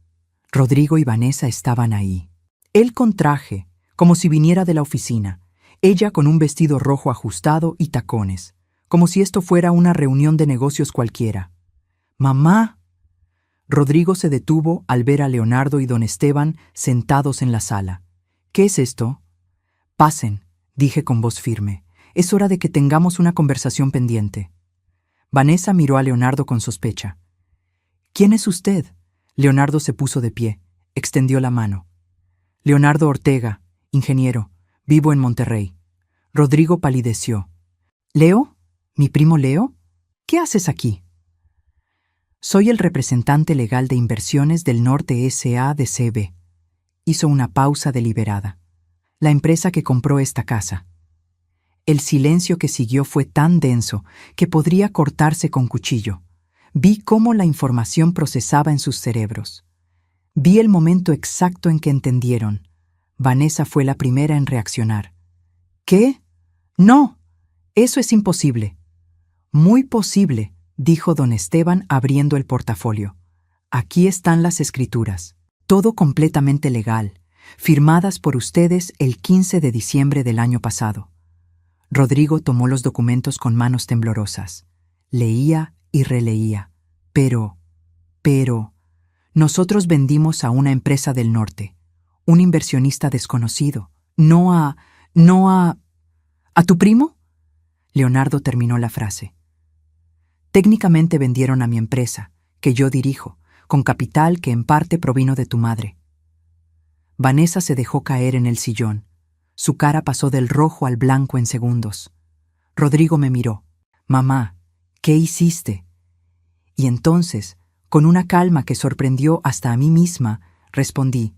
Rodrigo y Vanessa estaban ahí. Él con traje, como si viniera de la oficina. Ella con un vestido rojo ajustado y tacones, como si esto fuera una reunión de negocios cualquiera. «¡Mamá!». Rodrigo se detuvo al ver a Leonardo y don Esteban sentados en la sala. «¿Qué es esto?». «Pasen», dije con voz firme. «Es hora de que tengamos una conversación pendiente». Vanessa miró a Leonardo con sospecha. «¿Quién es usted?». Leonardo se puso de pie, extendió la mano. «Leonardo Ortega, ingeniero, vivo en Monterrey». Rodrigo palideció. «¿Leo? ¿Mi primo Leo? ¿Qué haces aquí?». «Soy el representante legal de inversiones del Norte S.A.D.C.B». Hizo una pausa deliberada. «La empresa que compró esta casa». El silencio que siguió fue tan denso que podría cortarse con cuchillo. Vi cómo la información procesaba en sus cerebros. Vi el momento exacto en que entendieron. Vanessa fue la primera en reaccionar. «¿Qué? No, eso es imposible». «Muy posible», dijo don Esteban abriendo el portafolio. «Aquí están las escrituras. Todo completamente legal. firmadas por ustedes el 15 de diciembre del año pasado. Rodrigo tomó los documentos con manos temblorosas. Leía y releía. Pero, nosotros vendimos a una empresa del norte, un inversionista desconocido. ¿A tu primo? Leonardo terminó la frase. Técnicamente vendieron a mi empresa, que yo dirijo, con capital que en parte provino de tu madre. Vanessa se dejó caer en el sillón. Su cara pasó del rojo al blanco en segundos. Rodrigo me miró. Mamá, ¿qué hiciste? Y entonces, con una calma que sorprendió hasta a mí misma, respondí: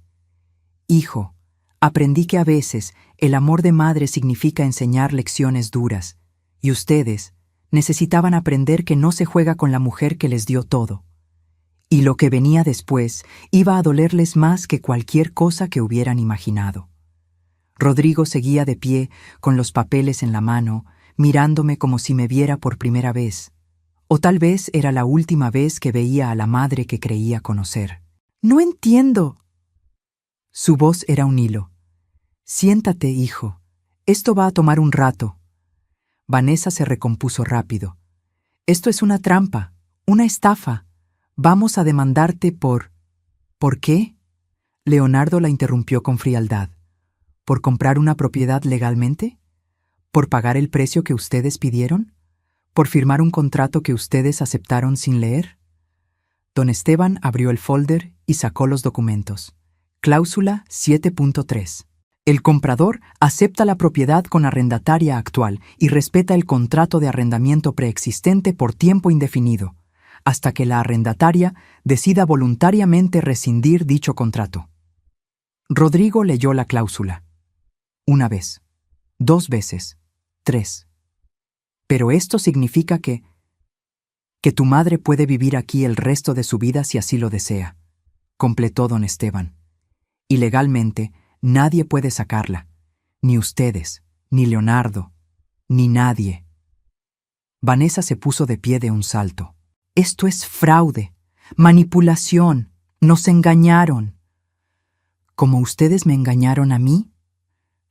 Hijo, aprendí que a veces el amor de madre significa enseñar lecciones duras, y ustedes necesitaban aprender que no se juega con la mujer que les dio todo. Y lo que venía después iba a dolerles más que cualquier cosa que hubieran imaginado. Rodrigo seguía de pie, con los papeles en la mano, mirándome como si me viera por primera vez. O tal vez era la última vez que veía a la madre que creía conocer. «No entiendo». Su voz era un hilo. «Siéntate, hijo. Esto va a tomar un rato». Vanessa se recompuso rápido. «Esto es una trampa, una estafa. Vamos a demandarte por...» «¿Por qué?» Leonardo la interrumpió con frialdad. ¿Por comprar una propiedad legalmente? ¿Por pagar el precio que ustedes pidieron? ¿Por firmar un contrato que ustedes aceptaron sin leer? Don Esteban abrió el folder y sacó los documentos. Cláusula 7.3. El comprador acepta la propiedad con arrendataria actual y respeta el contrato de arrendamiento preexistente por tiempo indefinido, hasta que la arrendataria decida voluntariamente rescindir dicho contrato. Rodrigo leyó la cláusula. 1 vez, 2 veces, 3. Pero esto significa que tu madre puede vivir aquí el resto de su vida si así lo desea, completó don Esteban. Y legalmente nadie puede sacarla, ni ustedes, ni Leonardo, ni nadie. Vanessa se puso de pie de un salto. Esto es fraude, manipulación, nos engañaron. ¿Como ustedes me engañaron a mí?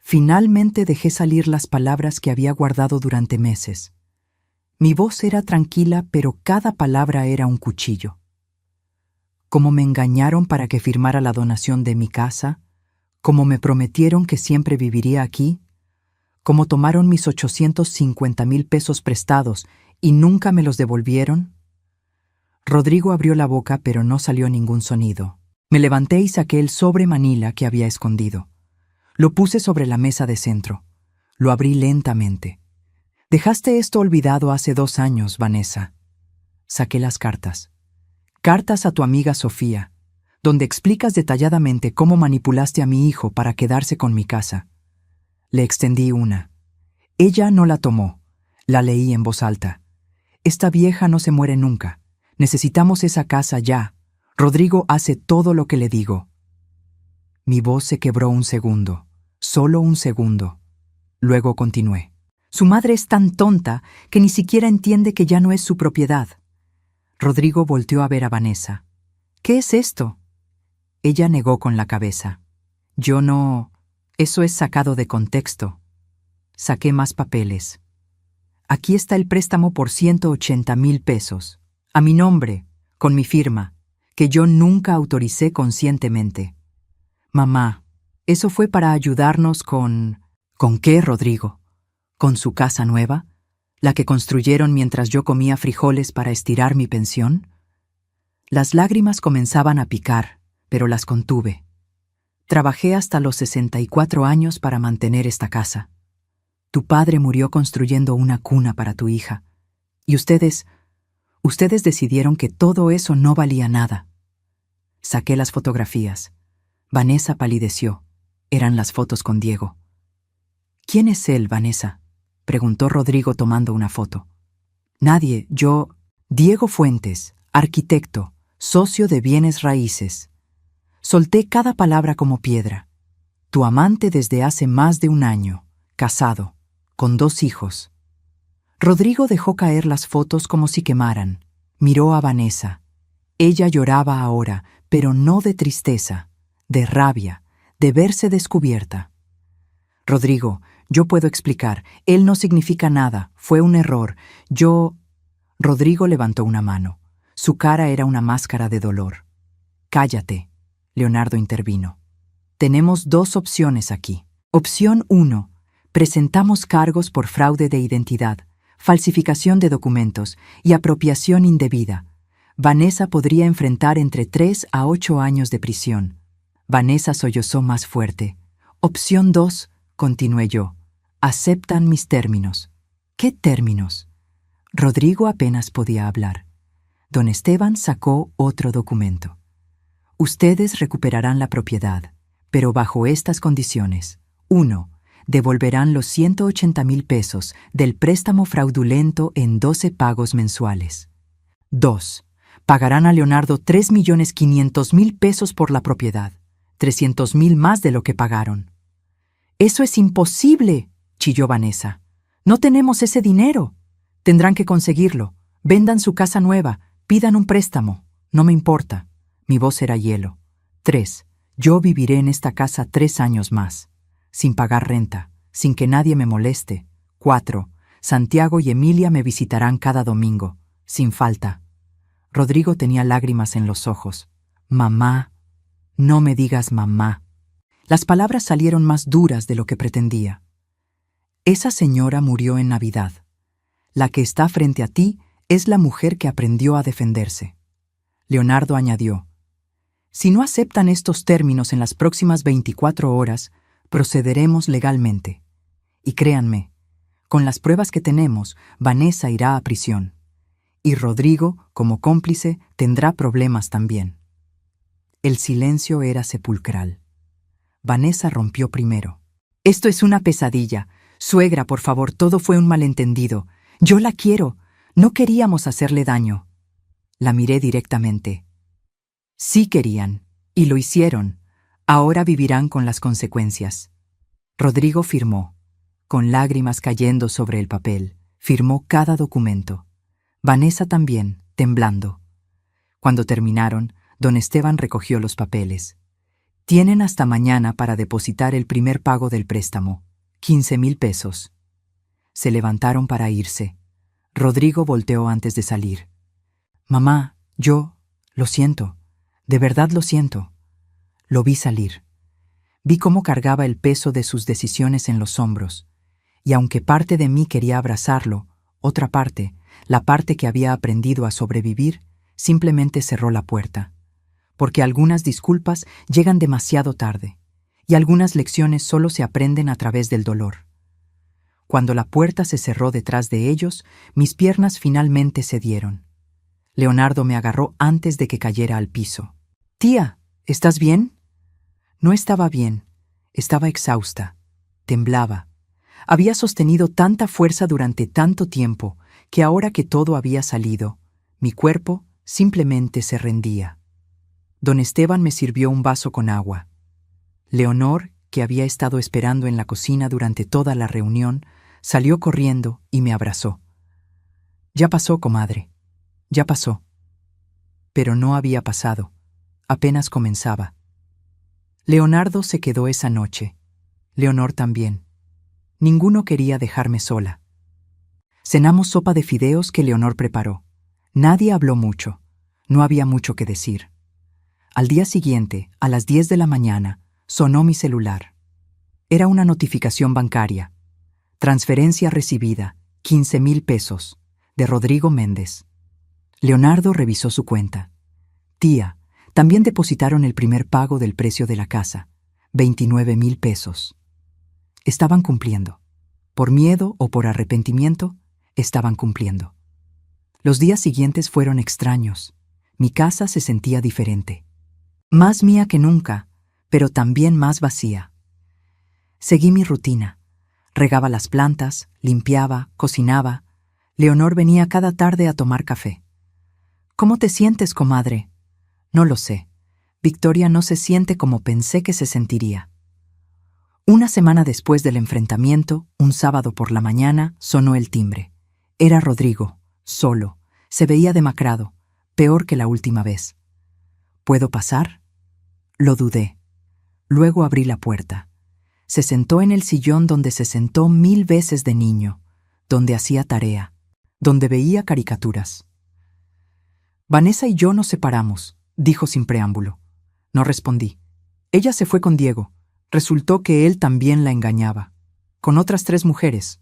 Finalmente dejé salir las palabras que había guardado durante meses. Mi voz era tranquila, pero cada palabra era un cuchillo. Como me engañaron para que firmara la donación de mi casa, como me prometieron que siempre viviría aquí, como tomaron mis 850,000 pesos prestados y nunca me los devolvieron. Rodrigo abrió la boca, pero no salió ningún sonido. Me levanté y saqué el sobre manila que había escondido. Lo puse sobre la mesa de centro. Lo abrí lentamente. Dejaste esto olvidado hace 2 años, Vanessa. Saqué las cartas. Cartas a tu amiga Sofía, donde explicas detalladamente cómo manipulaste a mi hijo para quedarse con mi casa. Le extendí una. Ella no la tomó. La leí en voz alta. Esta vieja no se muere nunca. Necesitamos esa casa ya. Rodrigo hace todo lo que le digo. Mi voz se quebró un segundo, solo un segundo. Luego continué. Su madre es tan tonta que ni siquiera entiende que ya no es su propiedad. Rodrigo volteó a ver a Vanessa. ¿Qué es esto? Ella negó con la cabeza. Yo no... Eso es sacado de contexto. Saqué más papeles. Aquí está el préstamo por 180,000 pesos. A mi nombre, con mi firma, que yo nunca autoricé conscientemente. Mamá, eso fue para ayudarnos con... ¿Con qué, Rodrigo? ¿Con su casa nueva? ¿La que construyeron mientras yo comía frijoles para estirar mi pensión? Las lágrimas comenzaban a picar, pero las contuve. Trabajé hasta los 64 años para mantener esta casa. Tu padre murió construyendo una cuna para tu hija. Y ustedes decidieron que todo eso no valía nada. Saqué las fotografías. Vanessa palideció. Eran las fotos con Diego. ¿Quién es él, Vanessa?, preguntó Rodrigo tomando una foto. Nadie, yo... Diego Fuentes, arquitecto, socio de bienes raíces. Solté cada palabra como piedra. Tu amante desde hace más de 1 año, casado, con 2 hijos. Rodrigo dejó caer las fotos como si quemaran. Miró a Vanessa. Ella lloraba ahora, pero no de tristeza, de rabia, de verse descubierta. Rodrigo, yo puedo explicar. Él no significa nada. Fue un error. Rodrigo levantó una mano. Su cara era una máscara de dolor. Cállate, Leonardo intervino. Tenemos dos opciones aquí. Opción 1. Presentamos cargos por fraude de identidad, falsificación de documentos y apropiación indebida. Vanessa podría enfrentar entre 3 a 8 años de prisión. Vanessa sollozó más fuerte. Opción 2, continué yo. Aceptan mis términos. ¿Qué términos? Rodrigo apenas podía hablar. Don Esteban sacó otro documento. Ustedes recuperarán la propiedad, pero bajo estas condiciones. 1. Devolverán los 180,000 pesos del préstamo fraudulento en 12 pagos mensuales. 2. Pagarán a Leonardo 3,500,000 pesos por la propiedad, 300,000 más de lo que pagaron. «¡Eso es imposible!», chilló Vanessa. «No tenemos ese dinero. Tendrán que conseguirlo. Vendan su casa nueva, pidan un préstamo. No me importa». Mi voz era hielo. 3. Yo viviré en esta casa 3 años más, sin pagar renta, sin que nadie me moleste. 4. Santiago y Emilia me visitarán cada domingo, sin falta. Rodrigo tenía lágrimas en los ojos. «Mamá, no me digas mamá». Las palabras salieron más duras de lo que pretendía. «Esa señora murió en Navidad. La que está frente a ti es la mujer que aprendió a defenderse». Leonardo añadió: «Si no aceptan estos términos en las próximas 24 horas, procederemos legalmente. Y créanme, con las pruebas que tenemos, Vanessa irá a prisión. Y Rodrigo, como cómplice, tendrá problemas también». El silencio era sepulcral. Vanessa rompió primero. «Esto es una pesadilla. Suegra, por favor, todo fue un malentendido. Yo la quiero. No queríamos hacerle daño». La miré directamente. «Sí querían, y lo hicieron. Ahora vivirán con las consecuencias». Rodrigo firmó, con lágrimas cayendo sobre el papel. Firmó cada documento. Vanessa también, temblando. Cuando terminaron, don Esteban recogió los papeles. «Tienen hasta mañana para depositar el primer pago del préstamo, 15,000 pesos». Se levantaron para irse. Rodrigo volteó antes de salir. «Mamá, lo siento, de verdad lo siento». Lo vi salir. Vi cómo cargaba el peso de sus decisiones en los hombros, y aunque parte de mí quería abrazarlo, otra parte, la parte que había aprendido a sobrevivir, simplemente cerró la puerta. Porque algunas disculpas llegan demasiado tarde, y algunas lecciones solo se aprenden a través del dolor. Cuando la puerta se cerró detrás de ellos, mis piernas finalmente cedieron. Leonardo me agarró antes de que cayera al piso. «Tía, ¿estás bien?» No estaba bien. Estaba exhausta. Temblaba. Había sostenido tanta fuerza durante tanto tiempo que ahora que todo había salido, mi cuerpo simplemente se rendía. Don Esteban me sirvió un vaso con agua. Leonor, que había estado esperando en la cocina durante toda la reunión, salió corriendo y me abrazó. «Ya pasó, comadre. Ya pasó». Pero no había pasado. Apenas comenzaba. Leonardo se quedó esa noche. Leonor también. Ninguno quería dejarme sola. Cenamos sopa de fideos que Leonor preparó. Nadie habló mucho. No había mucho que decir. Al día siguiente, a las 10 de la mañana, sonó mi celular. Era una notificación bancaria. Transferencia recibida, 15,000 pesos, de Rodrigo Méndez. Leonardo revisó su cuenta. «Tía, también depositaron el primer pago del precio de la casa, 29,000 pesos». Estaban cumpliendo. Por miedo o por arrepentimiento, estaban cumpliendo. Los días siguientes fueron extraños. Mi casa se sentía diferente. Más mía que nunca, pero también más vacía. Seguí mi rutina. Regaba las plantas, limpiaba, cocinaba. Leonor venía cada tarde a tomar café. «¿Cómo te sientes, comadre?» «No lo sé. Victoria no se siente como pensé que se sentiría». Una semana después del enfrentamiento, un sábado por la mañana, sonó el timbre. Era Rodrigo, solo. Se veía demacrado, peor que la última vez. «¿Puedo pasar?» Lo dudé. Luego abrí la puerta. Se sentó en el sillón donde se sentó 1000 veces de niño, donde hacía tarea, donde veía caricaturas. Vanessa y yo nos separamos, dijo sin preámbulo. No respondí. Ella se fue con Diego. Resultó que él también la engañaba, con otras 3 mujeres.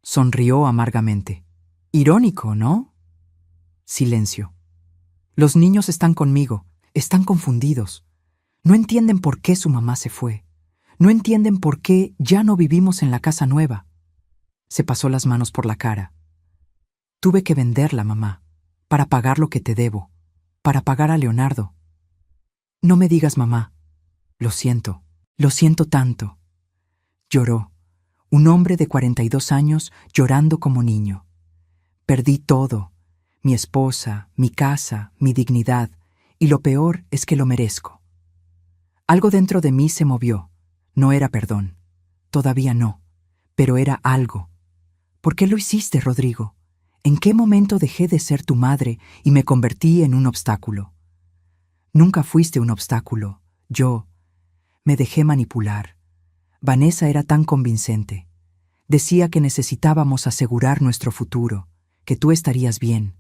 Sonrió amargamente. Irónico, ¿no? Silencio. Los niños están conmigo, están confundidos. No entienden por qué su mamá se fue. No entienden por qué ya no vivimos en la casa nueva. Se pasó las manos por la cara. Tuve que venderla, mamá, para pagar lo que te debo, para pagar a Leonardo. No me digas mamá. Lo siento tanto. Lloró, un hombre de 42 años llorando como niño. Perdí todo, mi esposa, mi casa, mi dignidad, y lo peor es que lo merezco. Algo dentro de mí se movió. No era perdón, todavía no, pero era algo. ¿Por qué lo hiciste, Rodrigo? ¿En qué momento dejé de ser tu madre y me convertí en un obstáculo? Nunca fuiste un obstáculo. Yo me dejé manipular. Vanessa era tan convincente. Decía que necesitábamos asegurar nuestro futuro, que tú estarías bien,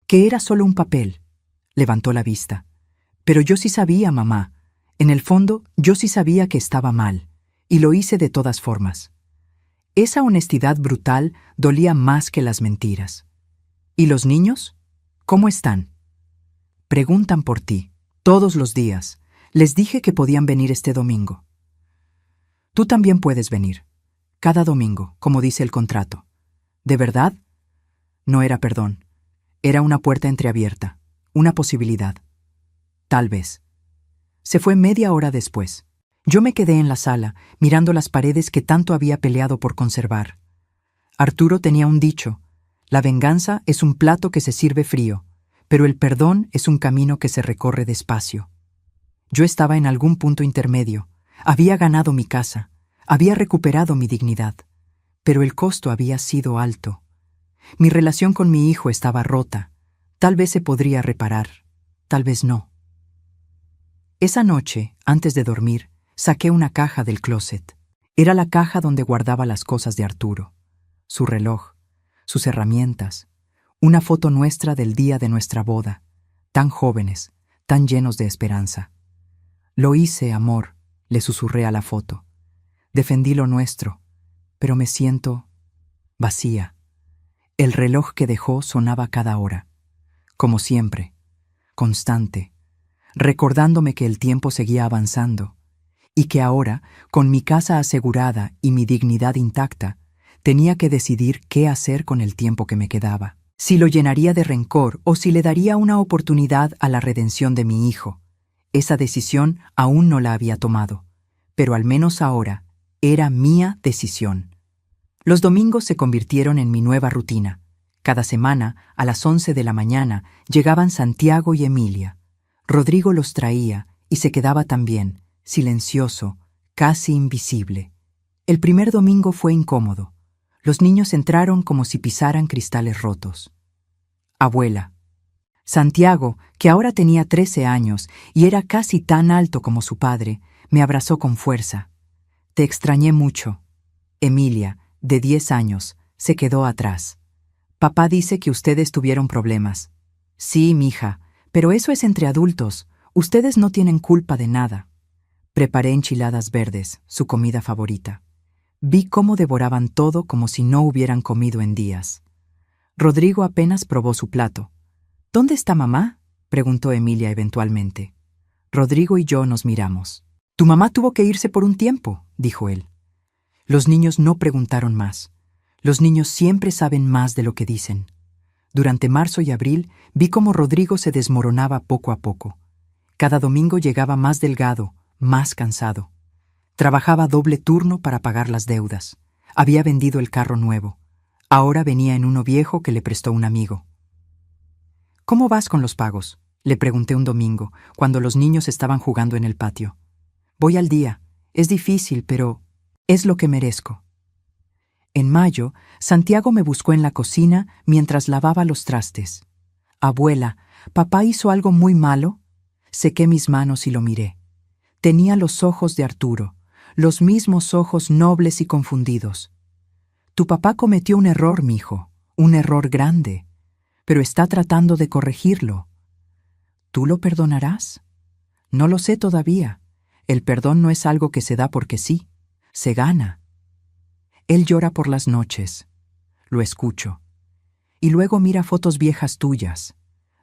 que era solo un papel. Levantó la vista. Pero yo sí sabía, mamá. En el fondo, yo sí sabía que estaba mal, y lo hice de todas formas. Esa honestidad brutal dolía más que las mentiras. ¿Y los niños? ¿Cómo están? Preguntan por ti, todos los días. Les dije que podían venir este domingo. Tú también puedes venir. Cada domingo, como dice el contrato. ¿De verdad? No era perdón. Era una puerta entreabierta, una posibilidad. Tal vez. Se fue media hora después. Yo me quedé en la sala, mirando las paredes que tanto había peleado por conservar. Arturo tenía un dicho: la venganza es un plato que se sirve frío, pero el perdón es un camino que se recorre despacio. Yo estaba en algún punto intermedio. Había ganado mi casa, había recuperado mi dignidad, pero el costo había sido alto. Mi relación con mi hijo estaba rota. Tal vez se podría reparar, tal vez no. Esa noche, antes de dormir, saqué una caja del closet. Era la caja donde guardaba las cosas de Arturo, su reloj, sus herramientas, una foto nuestra del día de nuestra boda, tan jóvenes, tan llenos de esperanza. Lo hice, amor, le susurré a la foto. Defendí lo nuestro, pero me siento vacía. El reloj que dejó sonaba cada hora, como siempre, constante, recordándome que el tiempo seguía avanzando y que ahora, con mi casa asegurada y mi dignidad intacta, tenía que decidir qué hacer con el tiempo que me quedaba. Si lo llenaría de rencor o si le daría una oportunidad a la redención de mi hijo. Esa decisión aún no la había tomado, pero al menos ahora era mía decisión. Los domingos se convirtieron en mi nueva rutina. Cada semana, a las 11 de la mañana, llegaban Santiago y Emilia. Rodrigo los traía y se quedaba también, silencioso, casi invisible. El primer domingo fue incómodo. Los niños entraron como si pisaran cristales rotos. Abuela. Santiago, que ahora tenía 13 años y era casi tan alto como su padre, me abrazó con fuerza. Te extrañé mucho. Emilia, de 10 años, se quedó atrás. Papá dice que ustedes tuvieron problemas. Sí, mija, pero eso es entre adultos. Ustedes no tienen culpa de nada. Preparé enchiladas verdes, su comida favorita. Vi cómo devoraban todo como si no hubieran comido en días. Rodrigo apenas probó su plato. ¿Dónde está mamá?, preguntó Emilia eventualmente. Rodrigo y yo nos miramos. Tu mamá tuvo que irse por un tiempo, dijo él. Los niños no preguntaron más. Los niños siempre saben más de lo que dicen. Durante marzo y abril vi cómo Rodrigo se desmoronaba poco a poco. Cada domingo llegaba más delgado, más cansado. Trabajaba doble turno para pagar las deudas. Había vendido el carro nuevo. Ahora venía en uno viejo que le prestó un amigo. ¿Cómo vas con los pagos?, le pregunté un domingo, cuando los niños estaban jugando en el patio. Voy al día. Es difícil, pero es lo que merezco. En mayo, Santiago me buscó en la cocina mientras lavaba los trastes. Abuela, ¿papá hizo algo muy malo? Sequé mis manos y lo miré. Tenía los ojos de Arturo, los mismos ojos nobles y confundidos. Tu papá cometió un error, mijo, un error grande, pero está tratando de corregirlo. ¿Tú lo perdonarás? No lo sé todavía. El perdón no es algo que se da porque sí, se gana. Él llora por las noches. Lo escucho. Y luego mira fotos viejas tuyas,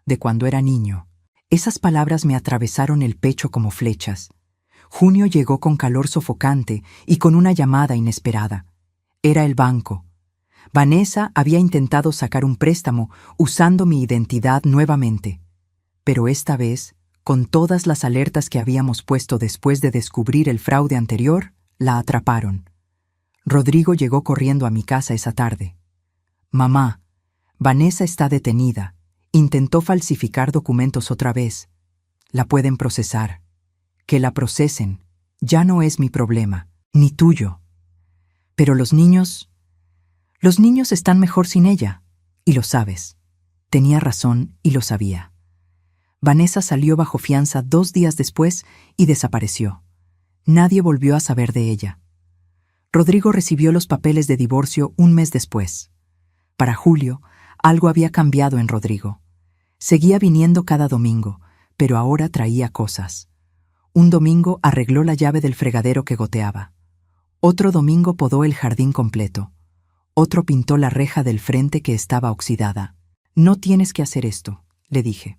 de cuando era niño. Esas palabras me atravesaron el pecho como flechas. Junio llegó con calor sofocante y con una llamada inesperada. Era el banco. Vanessa había intentado sacar un préstamo usando mi identidad nuevamente. Pero esta vez, con todas las alertas que habíamos puesto después de descubrir el fraude anterior, la atraparon. Rodrigo llegó corriendo a mi casa esa tarde. Mamá, Vanessa está detenida. Intentó falsificar documentos otra vez. La pueden procesar. Que la procesen. Ya no es mi problema, ni tuyo. Pero los niños están mejor sin ella. Y lo sabes. Tenía razón y lo sabía. Vanessa salió bajo fianza 2 días después y desapareció. Nadie volvió a saber de ella. Rodrigo recibió los papeles de divorcio un mes después. Para Julio, algo había cambiado en Rodrigo. Seguía viniendo cada domingo, pero ahora traía cosas. Un domingo arregló la llave del fregadero que goteaba. Otro domingo podó el jardín completo. Otro pintó la reja del frente que estaba oxidada. No tienes que hacer esto, le dije.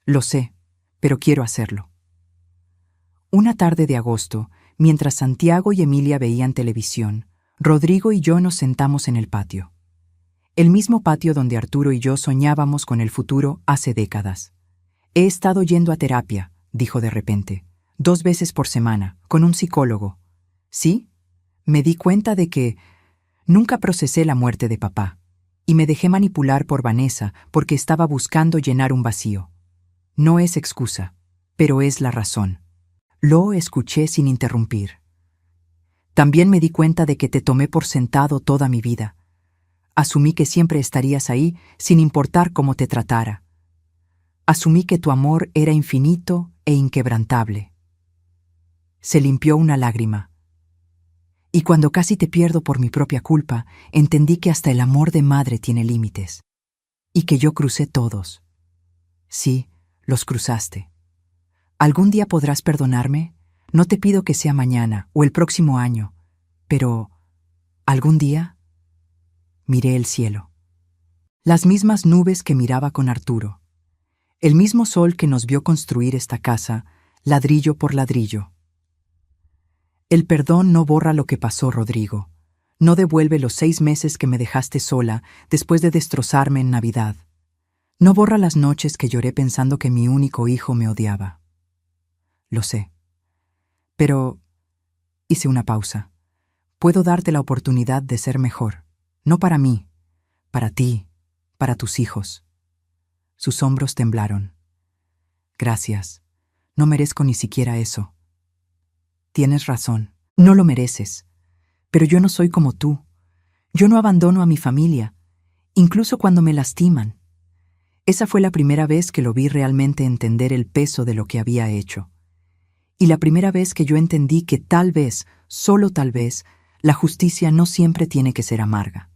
Lo sé, pero quiero hacerlo. Una tarde de agosto, mientras Santiago y Emilia veían televisión, Rodrigo y yo nos sentamos en el patio. El mismo patio donde Arturo y yo soñábamos con el futuro hace décadas. He estado yendo a terapia, dijo de repente, 2 veces por semana, con un psicólogo. ¿Sí? Me di cuenta de que nunca procesé la muerte de papá, y me dejé manipular por Vanessa porque estaba buscando llenar un vacío. No es excusa, pero es la razón. Lo escuché sin interrumpir. También me di cuenta de que te tomé por sentado toda mi vida. Asumí que siempre estarías ahí sin importar cómo te tratara. Asumí que tu amor era infinito e inquebrantable. Se limpió una lágrima. Y cuando casi te pierdo por mi propia culpa, entendí que hasta el amor de madre tiene límites. Y que yo crucé todos. Sí, los cruzaste. ¿Algún día podrás perdonarme? No te pido que sea mañana o el próximo año, pero ¿algún día? Miré el cielo. Las mismas nubes que miraba con Arturo. El mismo sol que nos vio construir esta casa, ladrillo por ladrillo. El perdón no borra lo que pasó, Rodrigo. No devuelve los 6 meses que me dejaste sola después de destrozarme en Navidad. No borra las noches que lloré pensando que mi único hijo me odiaba. Lo sé. Pero hice una pausa. Puedo darte la oportunidad de ser mejor. No para mí, para ti, para tus hijos. Sus hombros temblaron. Gracias. No merezco ni siquiera eso. Tienes razón. No lo mereces. Pero yo no soy como tú. Yo no abandono a mi familia, incluso cuando me lastiman. Esa fue la primera vez que lo vi realmente entender el peso de lo que había hecho. Y la primera vez que yo entendí que tal vez, solo tal vez, la justicia no siempre tiene que ser amarga.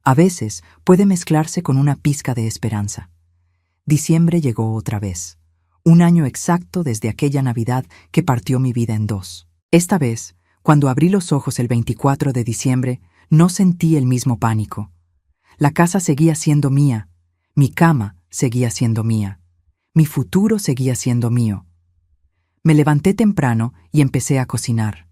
A veces puede mezclarse con una pizca de esperanza. Diciembre llegó otra vez. 1 año exacto desde aquella Navidad que partió mi vida en 2. Esta vez, cuando abrí los ojos el 24 de diciembre, no sentí el mismo pánico. La casa seguía siendo mía. Mi cama seguía siendo mía. Mi futuro seguía siendo mío. Me levanté temprano y empecé a cocinar.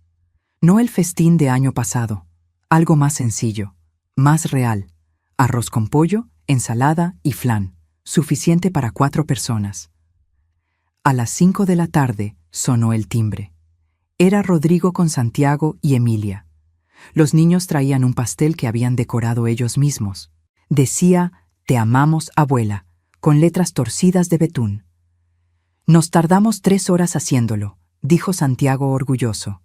No el festín de año pasado, algo más sencillo, más real. Arroz con pollo, ensalada y flan, suficiente para 4 personas. A las 5 de la tarde sonó el timbre. Era Rodrigo con Santiago y Emilia. Los niños traían un pastel que habían decorado ellos mismos. Decía, «Te amamos, abuela», con letras torcidas de betún. Nos tardamos 3 horas haciéndolo, dijo Santiago orgulloso.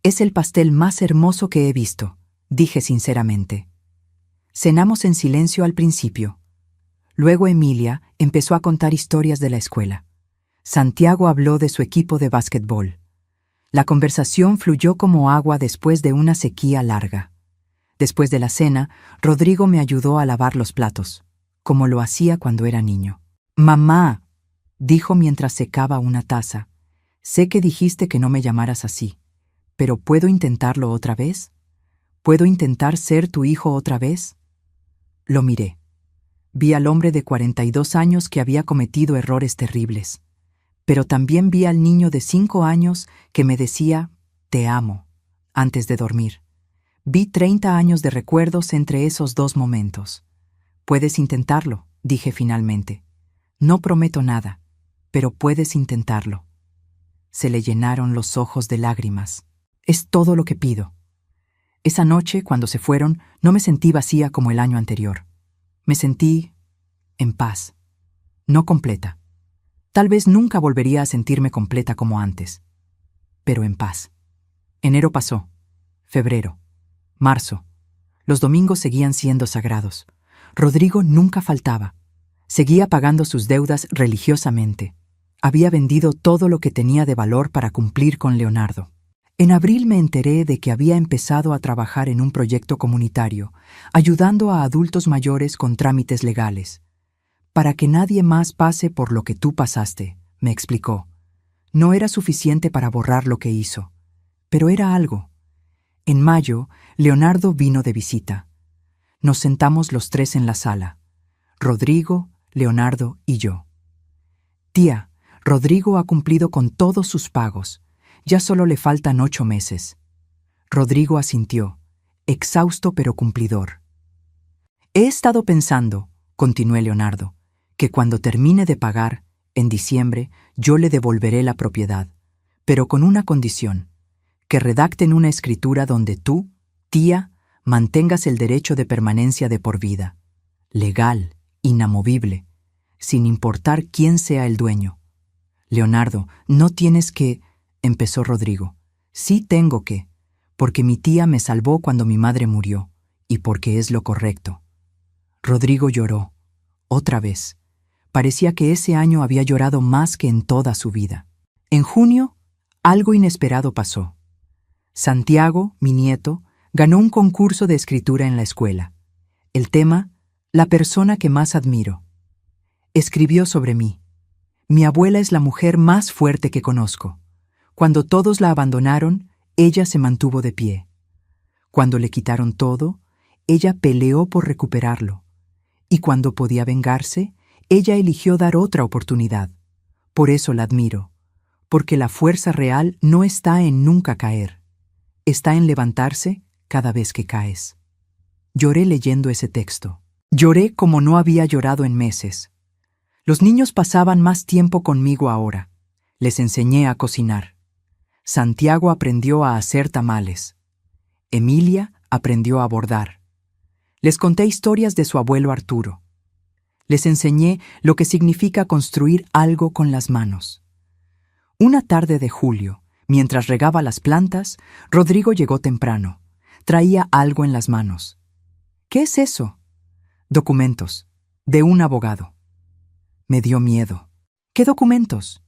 Es el pastel más hermoso que he visto, dije sinceramente. Cenamos en silencio al principio. Luego Emilia empezó a contar historias de la escuela. Santiago habló de su equipo de básquetbol. La conversación fluyó como agua después de una sequía larga. Después de la cena, Rodrigo me ayudó a lavar los platos, como lo hacía cuando era niño. «Mamá», dijo mientras secaba una taza, «sé que dijiste que no me llamaras así, pero ¿puedo intentarlo otra vez? ¿Puedo intentar ser tu hijo otra vez?» Lo miré. Vi al hombre de 42 años que había cometido errores terribles, pero también vi al niño de 5 años que me decía «te amo» antes de dormir. Vi 30 años de recuerdos entre esos dos momentos. «Puedes intentarlo», dije finalmente. «No prometo nada, pero puedes intentarlo». Se le llenaron los ojos de lágrimas. «Es todo lo que pido». Esa noche, cuando se fueron, no me sentí vacía como el año anterior. Me sentí en paz, no completa. Tal vez nunca volvería a sentirme completa como antes, pero en paz. Enero pasó, febrero, marzo. Los domingos seguían siendo sagrados. Rodrigo nunca faltaba. Seguía pagando sus deudas religiosamente. Había vendido todo lo que tenía de valor para cumplir con Leonardo. En abril me enteré de que había empezado a trabajar en un proyecto comunitario, ayudando a adultos mayores con trámites legales. «Para que nadie más pase por lo que tú pasaste», me explicó. No era suficiente para borrar lo que hizo, pero era algo. En mayo, Leonardo vino de visita. Nos sentamos los tres en la sala, Rodrigo, Leonardo y yo. «Tía, Rodrigo ha cumplido con todos sus pagos. Ya solo le faltan 8 meses». Rodrigo asintió, exhausto pero cumplidor. «He estado pensando», continuó Leonardo, «que cuando termine de pagar, en diciembre, yo le devolveré la propiedad, pero con una condición, que redacten una escritura donde tú, tía, mantengas el derecho de permanencia de por vida, legal, inamovible, sin importar quién sea el dueño». «Leonardo, no tienes que», empezó Rodrigo. «Sí tengo que, porque mi tía me salvó cuando mi madre murió, y porque es lo correcto». Rodrigo lloró, otra vez. Parecía que ese año había llorado más que en toda su vida. En junio, algo inesperado pasó. Santiago, mi nieto, ganó un concurso de escritura en la escuela. El tema, la persona que más admiro. Escribió sobre mí. «Mi abuela es la mujer más fuerte que conozco. Cuando todos la abandonaron, ella se mantuvo de pie. Cuando le quitaron todo, ella peleó por recuperarlo. Y cuando podía vengarse, ella eligió dar otra oportunidad. Por eso la admiro, porque la fuerza real no está en nunca caer. Está en levantarse cada vez que caes». Lloré leyendo ese texto. Lloré como no había llorado en meses. Los niños pasaban más tiempo conmigo ahora. Les enseñé a cocinar. Santiago aprendió a hacer tamales. Emilia aprendió a bordar. Les conté historias de su abuelo Arturo. Les enseñé lo que significa construir algo con las manos. Una tarde de julio, mientras regaba las plantas, Rodrigo llegó temprano. Traía algo en las manos. «¿Qué es eso?» «Documentos. De un abogado». Me dio miedo. «¿Qué documentos?»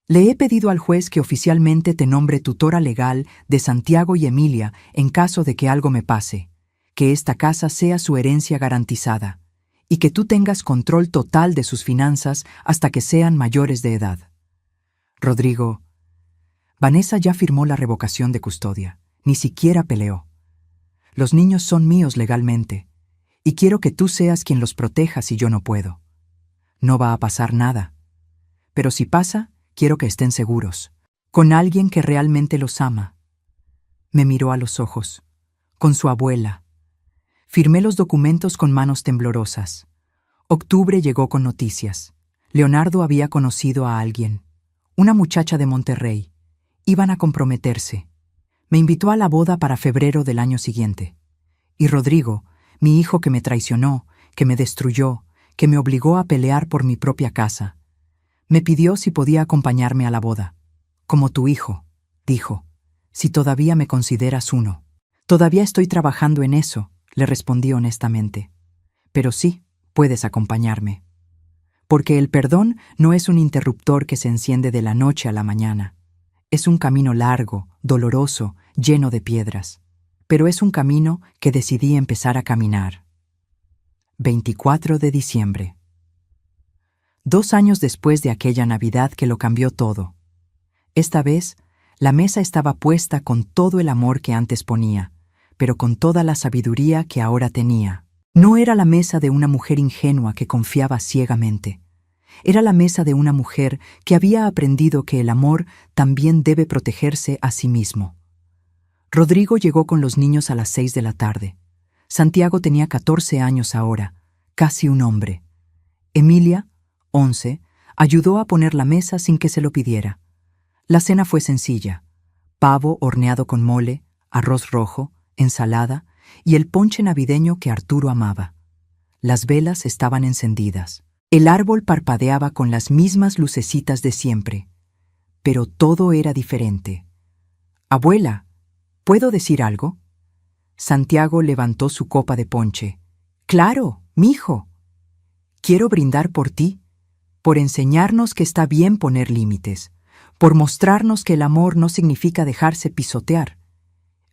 «Le he pedido al juez que oficialmente te nombre tutora legal de Santiago y Emilia en caso de que algo me pase, que esta casa sea su herencia garantizada, y que tú tengas control total de sus finanzas hasta que sean mayores de edad». Rodrigo: «Vanessa ya firmó la revocación de custodia. Ni siquiera peleó. Los niños son míos legalmente, y quiero que tú seas quien los proteja si yo no puedo. No va a pasar nada. Pero si pasa, quiero que estén seguros, con alguien que realmente los ama». Me miró a los ojos, con su abuela. Firmé los documentos con manos temblorosas. Octubre llegó con noticias. Leonardo había conocido a alguien, una muchacha de Monterrey. Iban a comprometerse. Me invitó a la boda para febrero del año siguiente. Y Rodrigo, mi hijo que me traicionó, que me destruyó, que me obligó a pelear por mi propia casa, me pidió si podía acompañarme a la boda. «Como tu hijo», dijo, «si todavía me consideras uno». «Todavía estoy trabajando en eso», le respondí honestamente. «Pero sí, puedes acompañarme. Porque el perdón no es un interruptor que se enciende de la noche a la mañana. Es un camino largo, doloroso, lleno de piedras. Pero es un camino que decidí empezar a caminar. 24 de diciembre. 2 años después de aquella Navidad que lo cambió todo. Esta vez, la mesa estaba puesta con todo el amor que antes ponía, pero con toda la sabiduría que ahora tenía. No era la mesa de una mujer ingenua que confiaba ciegamente. Era la mesa de una mujer que había aprendido que el amor también debe protegerse a sí mismo. Rodrigo llegó con los niños a las 6 de la tarde. Santiago tenía 14 años ahora, casi un hombre. Emilia, 11, ayudó a poner la mesa sin que se lo pidiera. La cena fue sencilla: pavo horneado con mole, arroz rojo, ensalada y el ponche navideño que Arturo amaba. Las velas estaban encendidas. El árbol parpadeaba con las mismas lucecitas de siempre. Pero todo era diferente. «Abuela, ¿puedo decir algo?» Santiago levantó su copa de ponche. «Claro, mijo. Quiero brindar por ti, por enseñarnos que está bien poner límites, por mostrarnos que el amor no significa dejarse pisotear,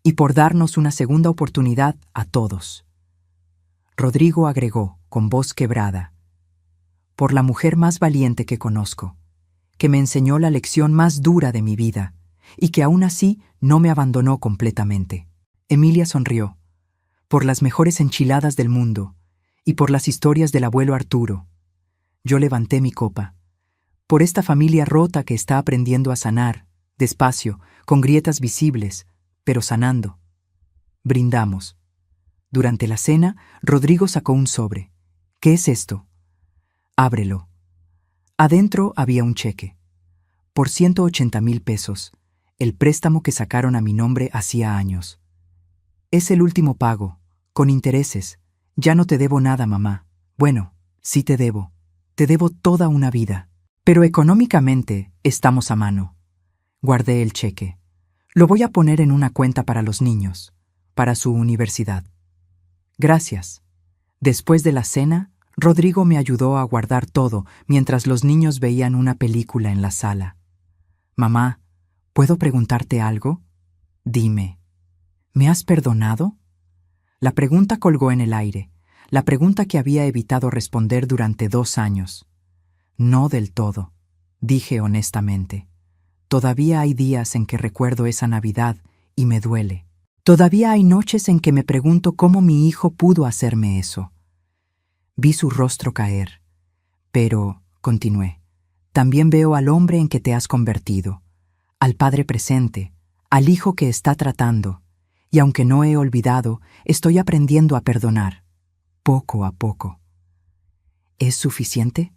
y por darnos una segunda oportunidad a todos». Rodrigo agregó, con voz quebrada: «Por la mujer más valiente que conozco, que me enseñó la lección más dura de mi vida, y que aún así no me abandonó completamente». Emilia sonrió. «Por las mejores enchiladas del mundo, y por las historias del abuelo Arturo». Yo levanté mi copa. «Por esta familia rota que está aprendiendo a sanar, despacio, con grietas visibles, pero sanando». Brindamos. Durante la cena, Rodrigo sacó un sobre. «¿Qué es esto?» «Ábrelo». Adentro había un cheque. Por 180,000 pesos, el préstamo que sacaron a mi nombre hacía años. «Es el último pago, con intereses. Ya no te debo nada, mamá. Bueno, sí te debo. Te debo toda una vida. Pero económicamente estamos a mano». Guardé el cheque. «Lo voy a poner en una cuenta para los niños, para su universidad». «Gracias». Después de la cena, Rodrigo me ayudó a guardar todo mientras los niños veían una película en la sala. «Mamá, ¿puedo preguntarte algo?» «Dime». «¿Me has perdonado?» La pregunta colgó en el aire, la pregunta que había evitado responder durante 2 años. «No del todo», dije honestamente. «Todavía hay días en que recuerdo esa Navidad y me duele. Todavía hay noches en que me pregunto cómo mi hijo pudo hacerme eso». Vi su rostro caer. «Pero», continué, «también veo al hombre en que te has convertido, al padre presente, al hijo que está tratando, y aunque no he olvidado, estoy aprendiendo a perdonar, poco a poco». «¿Es suficiente?»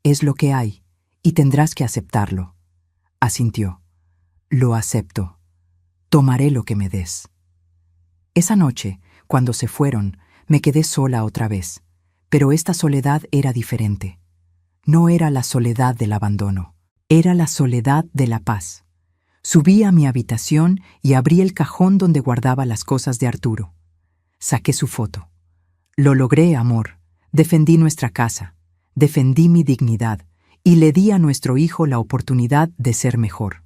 «Es lo que hay, y tendrás que aceptarlo», asintió. «Lo acepto. Tomaré lo que me des». Esa noche, cuando se fueron, me quedé sola otra vez, pero esta soledad era diferente. No era la soledad del abandono, era la soledad de la paz. Subí a mi habitación y abrí el cajón donde guardaba las cosas de Arturo. Saqué su foto. «Lo logré, amor. Defendí nuestra casa, defendí mi dignidad y le di a nuestro hijo la oportunidad de ser mejor».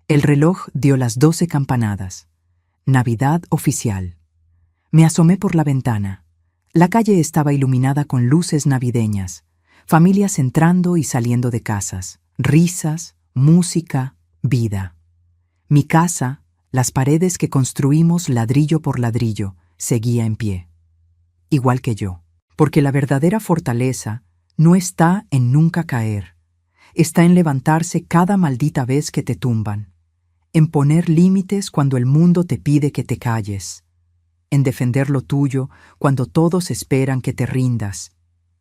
El reloj dio las 12 campanadas. Navidad oficial. Me asomé por la ventana. La calle estaba iluminada con luces navideñas, familias entrando y saliendo de casas, risas, música, vida. Mi casa, las paredes que construimos ladrillo por ladrillo, seguía en pie. Igual que yo. Porque la verdadera fortaleza no está en nunca caer, está en levantarse cada maldita vez que te tumban, en poner límites cuando el mundo te pide que te calles, en defender lo tuyo cuando todos esperan que te rindas,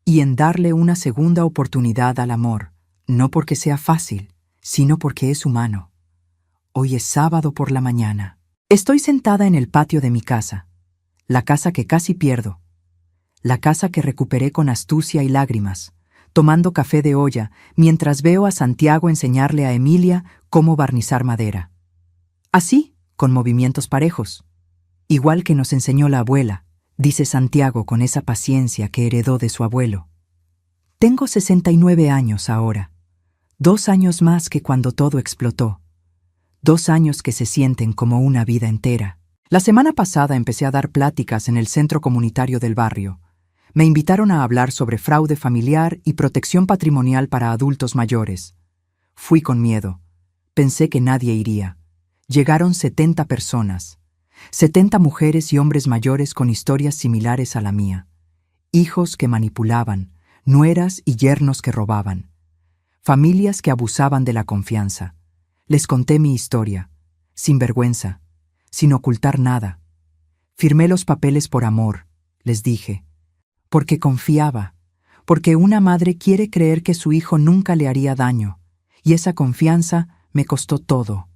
y en darle una segunda oportunidad al amor, no porque sea fácil, sino porque es humano. Hoy es sábado por la mañana. Estoy sentada en el patio de mi casa, la casa que casi pierdo, la casa que recuperé con astucia y lágrimas, tomando café de olla mientras veo a Santiago enseñarle a Emilia cómo barnizar madera. Así, con movimientos parejos. Igual que nos enseñó la abuela, dice Santiago con esa paciencia que heredó de su abuelo. Tengo 69 años ahora, 2 años más que cuando todo explotó. 2 años que se sienten como una vida entera. La semana pasada empecé a dar pláticas en el centro comunitario del barrio. Me invitaron a hablar sobre fraude familiar y protección patrimonial para adultos mayores. Fui con miedo. Pensé que nadie iría. Llegaron 70 personas. 70 mujeres y hombres mayores con historias similares a la mía. Hijos que manipulaban, nueras y yernos que robaban. Familias que abusaban de la confianza. Les conté mi historia, sin vergüenza, sin ocultar nada. Firmé los papeles por amor, les dije, porque confiaba, porque una madre quiere creer que su hijo nunca le haría daño, y esa confianza me costó todo.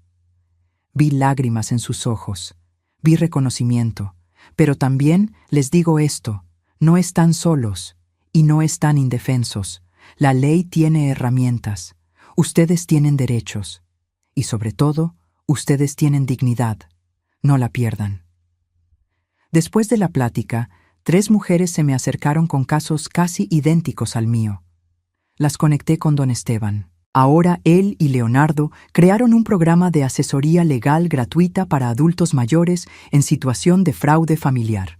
Vi lágrimas en sus ojos, vi reconocimiento, pero también les digo esto, no están solos y no están indefensos. La ley tiene herramientas, ustedes tienen derechos, y sobre todo, ustedes tienen dignidad. No la pierdan. Después de la plática, 3 mujeres se me acercaron con casos casi idénticos al mío. Las conecté con don Esteban. Ahora él y Leonardo crearon un programa de asesoría legal gratuita para adultos mayores en situación de fraude familiar.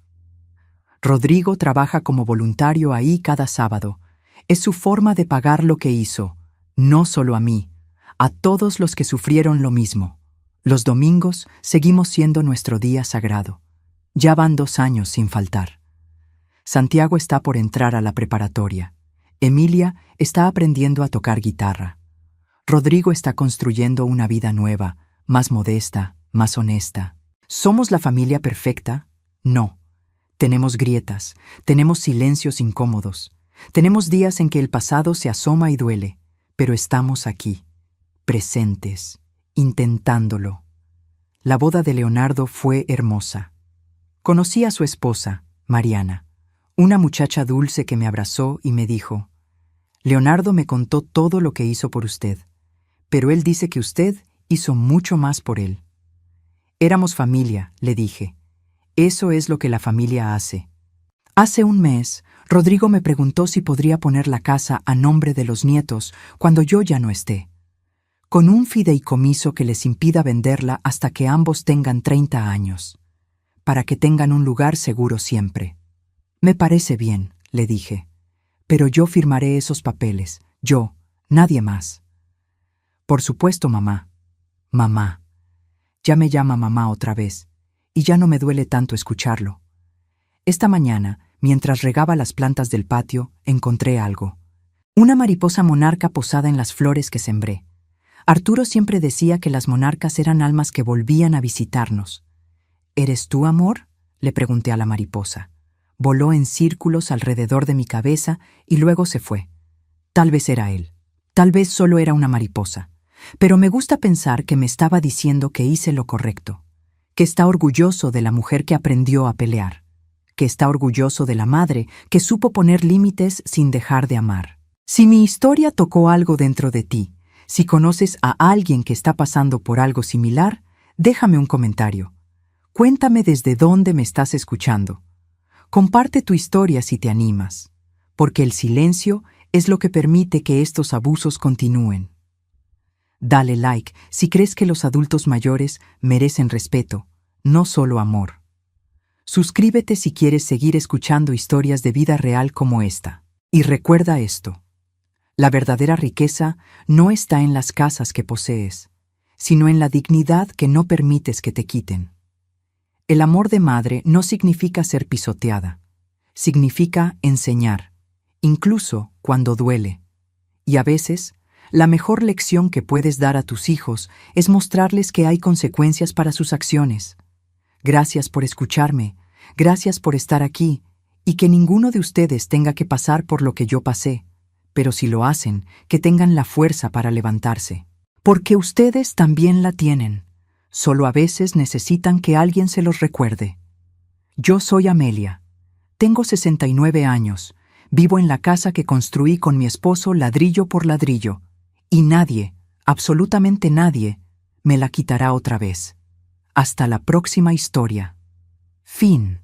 Rodrigo trabaja como voluntario ahí cada sábado. Es su forma de pagar lo que hizo, no solo a mí, a todos los que sufrieron lo mismo. Los domingos seguimos siendo nuestro día sagrado. Ya van 2 años sin faltar. Santiago está por entrar a la preparatoria. Emilia está aprendiendo a tocar guitarra. Rodrigo está construyendo una vida nueva, más modesta, más honesta. ¿Somos la familia perfecta? No. Tenemos grietas, tenemos silencios incómodos, tenemos días en que el pasado se asoma y duele, pero estamos aquí, presentes, intentándolo. La boda de Leonardo fue hermosa. Conocí a su esposa, Mariana, una muchacha dulce que me abrazó y me dijo, Leonardo me contó todo lo que hizo por usted, pero él dice que usted hizo mucho más por él. Éramos familia, le dije. Eso es lo que la familia hace. Hace un mes, Rodrigo me preguntó si podría poner la casa a nombre de los nietos cuando yo ya no esté, con un fideicomiso que les impida venderla hasta que ambos tengan 30 años, para que tengan un lugar seguro siempre. Me parece bien, le dije, pero yo firmaré esos papeles, yo, nadie más. Por supuesto, mamá. Mamá. Ya me llama mamá otra vez, y ya no me duele tanto escucharlo. Esta mañana, mientras regaba las plantas del patio, encontré algo. Una mariposa monarca posada en las flores que sembré. Arturo siempre decía que las monarcas eran almas que volvían a visitarnos. ¿Eres tú, amor?, le pregunté a la mariposa. Voló en círculos alrededor de mi cabeza y luego se fue. Tal vez era él. Tal vez solo era una mariposa. Pero me gusta pensar que me estaba diciendo que hice lo correcto, que está orgulloso de la mujer que aprendió a pelear, que está orgulloso de la madre que supo poner límites sin dejar de amar. Si mi historia tocó algo dentro de ti, si conoces a alguien que está pasando por algo similar, déjame un comentario. Cuéntame desde dónde me estás escuchando. Comparte tu historia si te animas, porque el silencio es lo que permite que estos abusos continúen. Dale like si crees que los adultos mayores merecen respeto, no solo amor. Suscríbete si quieres seguir escuchando historias de vida real como esta. Y recuerda esto: la verdadera riqueza no está en las casas que posees, sino en la dignidad que no permites que te quiten. El amor de madre no significa ser pisoteada, significa enseñar, incluso cuando duele. Y a veces, la mejor lección que puedes dar a tus hijos es mostrarles que hay consecuencias para sus acciones. Gracias por escucharme, gracias por estar aquí, y que ninguno de ustedes tenga que pasar por lo que yo pasé, pero si lo hacen, que tengan la fuerza para levantarse. Porque ustedes también la tienen, solo a veces necesitan que alguien se los recuerde. Yo soy Amelia, tengo 69 años, vivo en la casa que construí con mi esposo ladrillo por ladrillo, y nadie, absolutamente nadie, me la quitará otra vez. Hasta la próxima historia. Fin.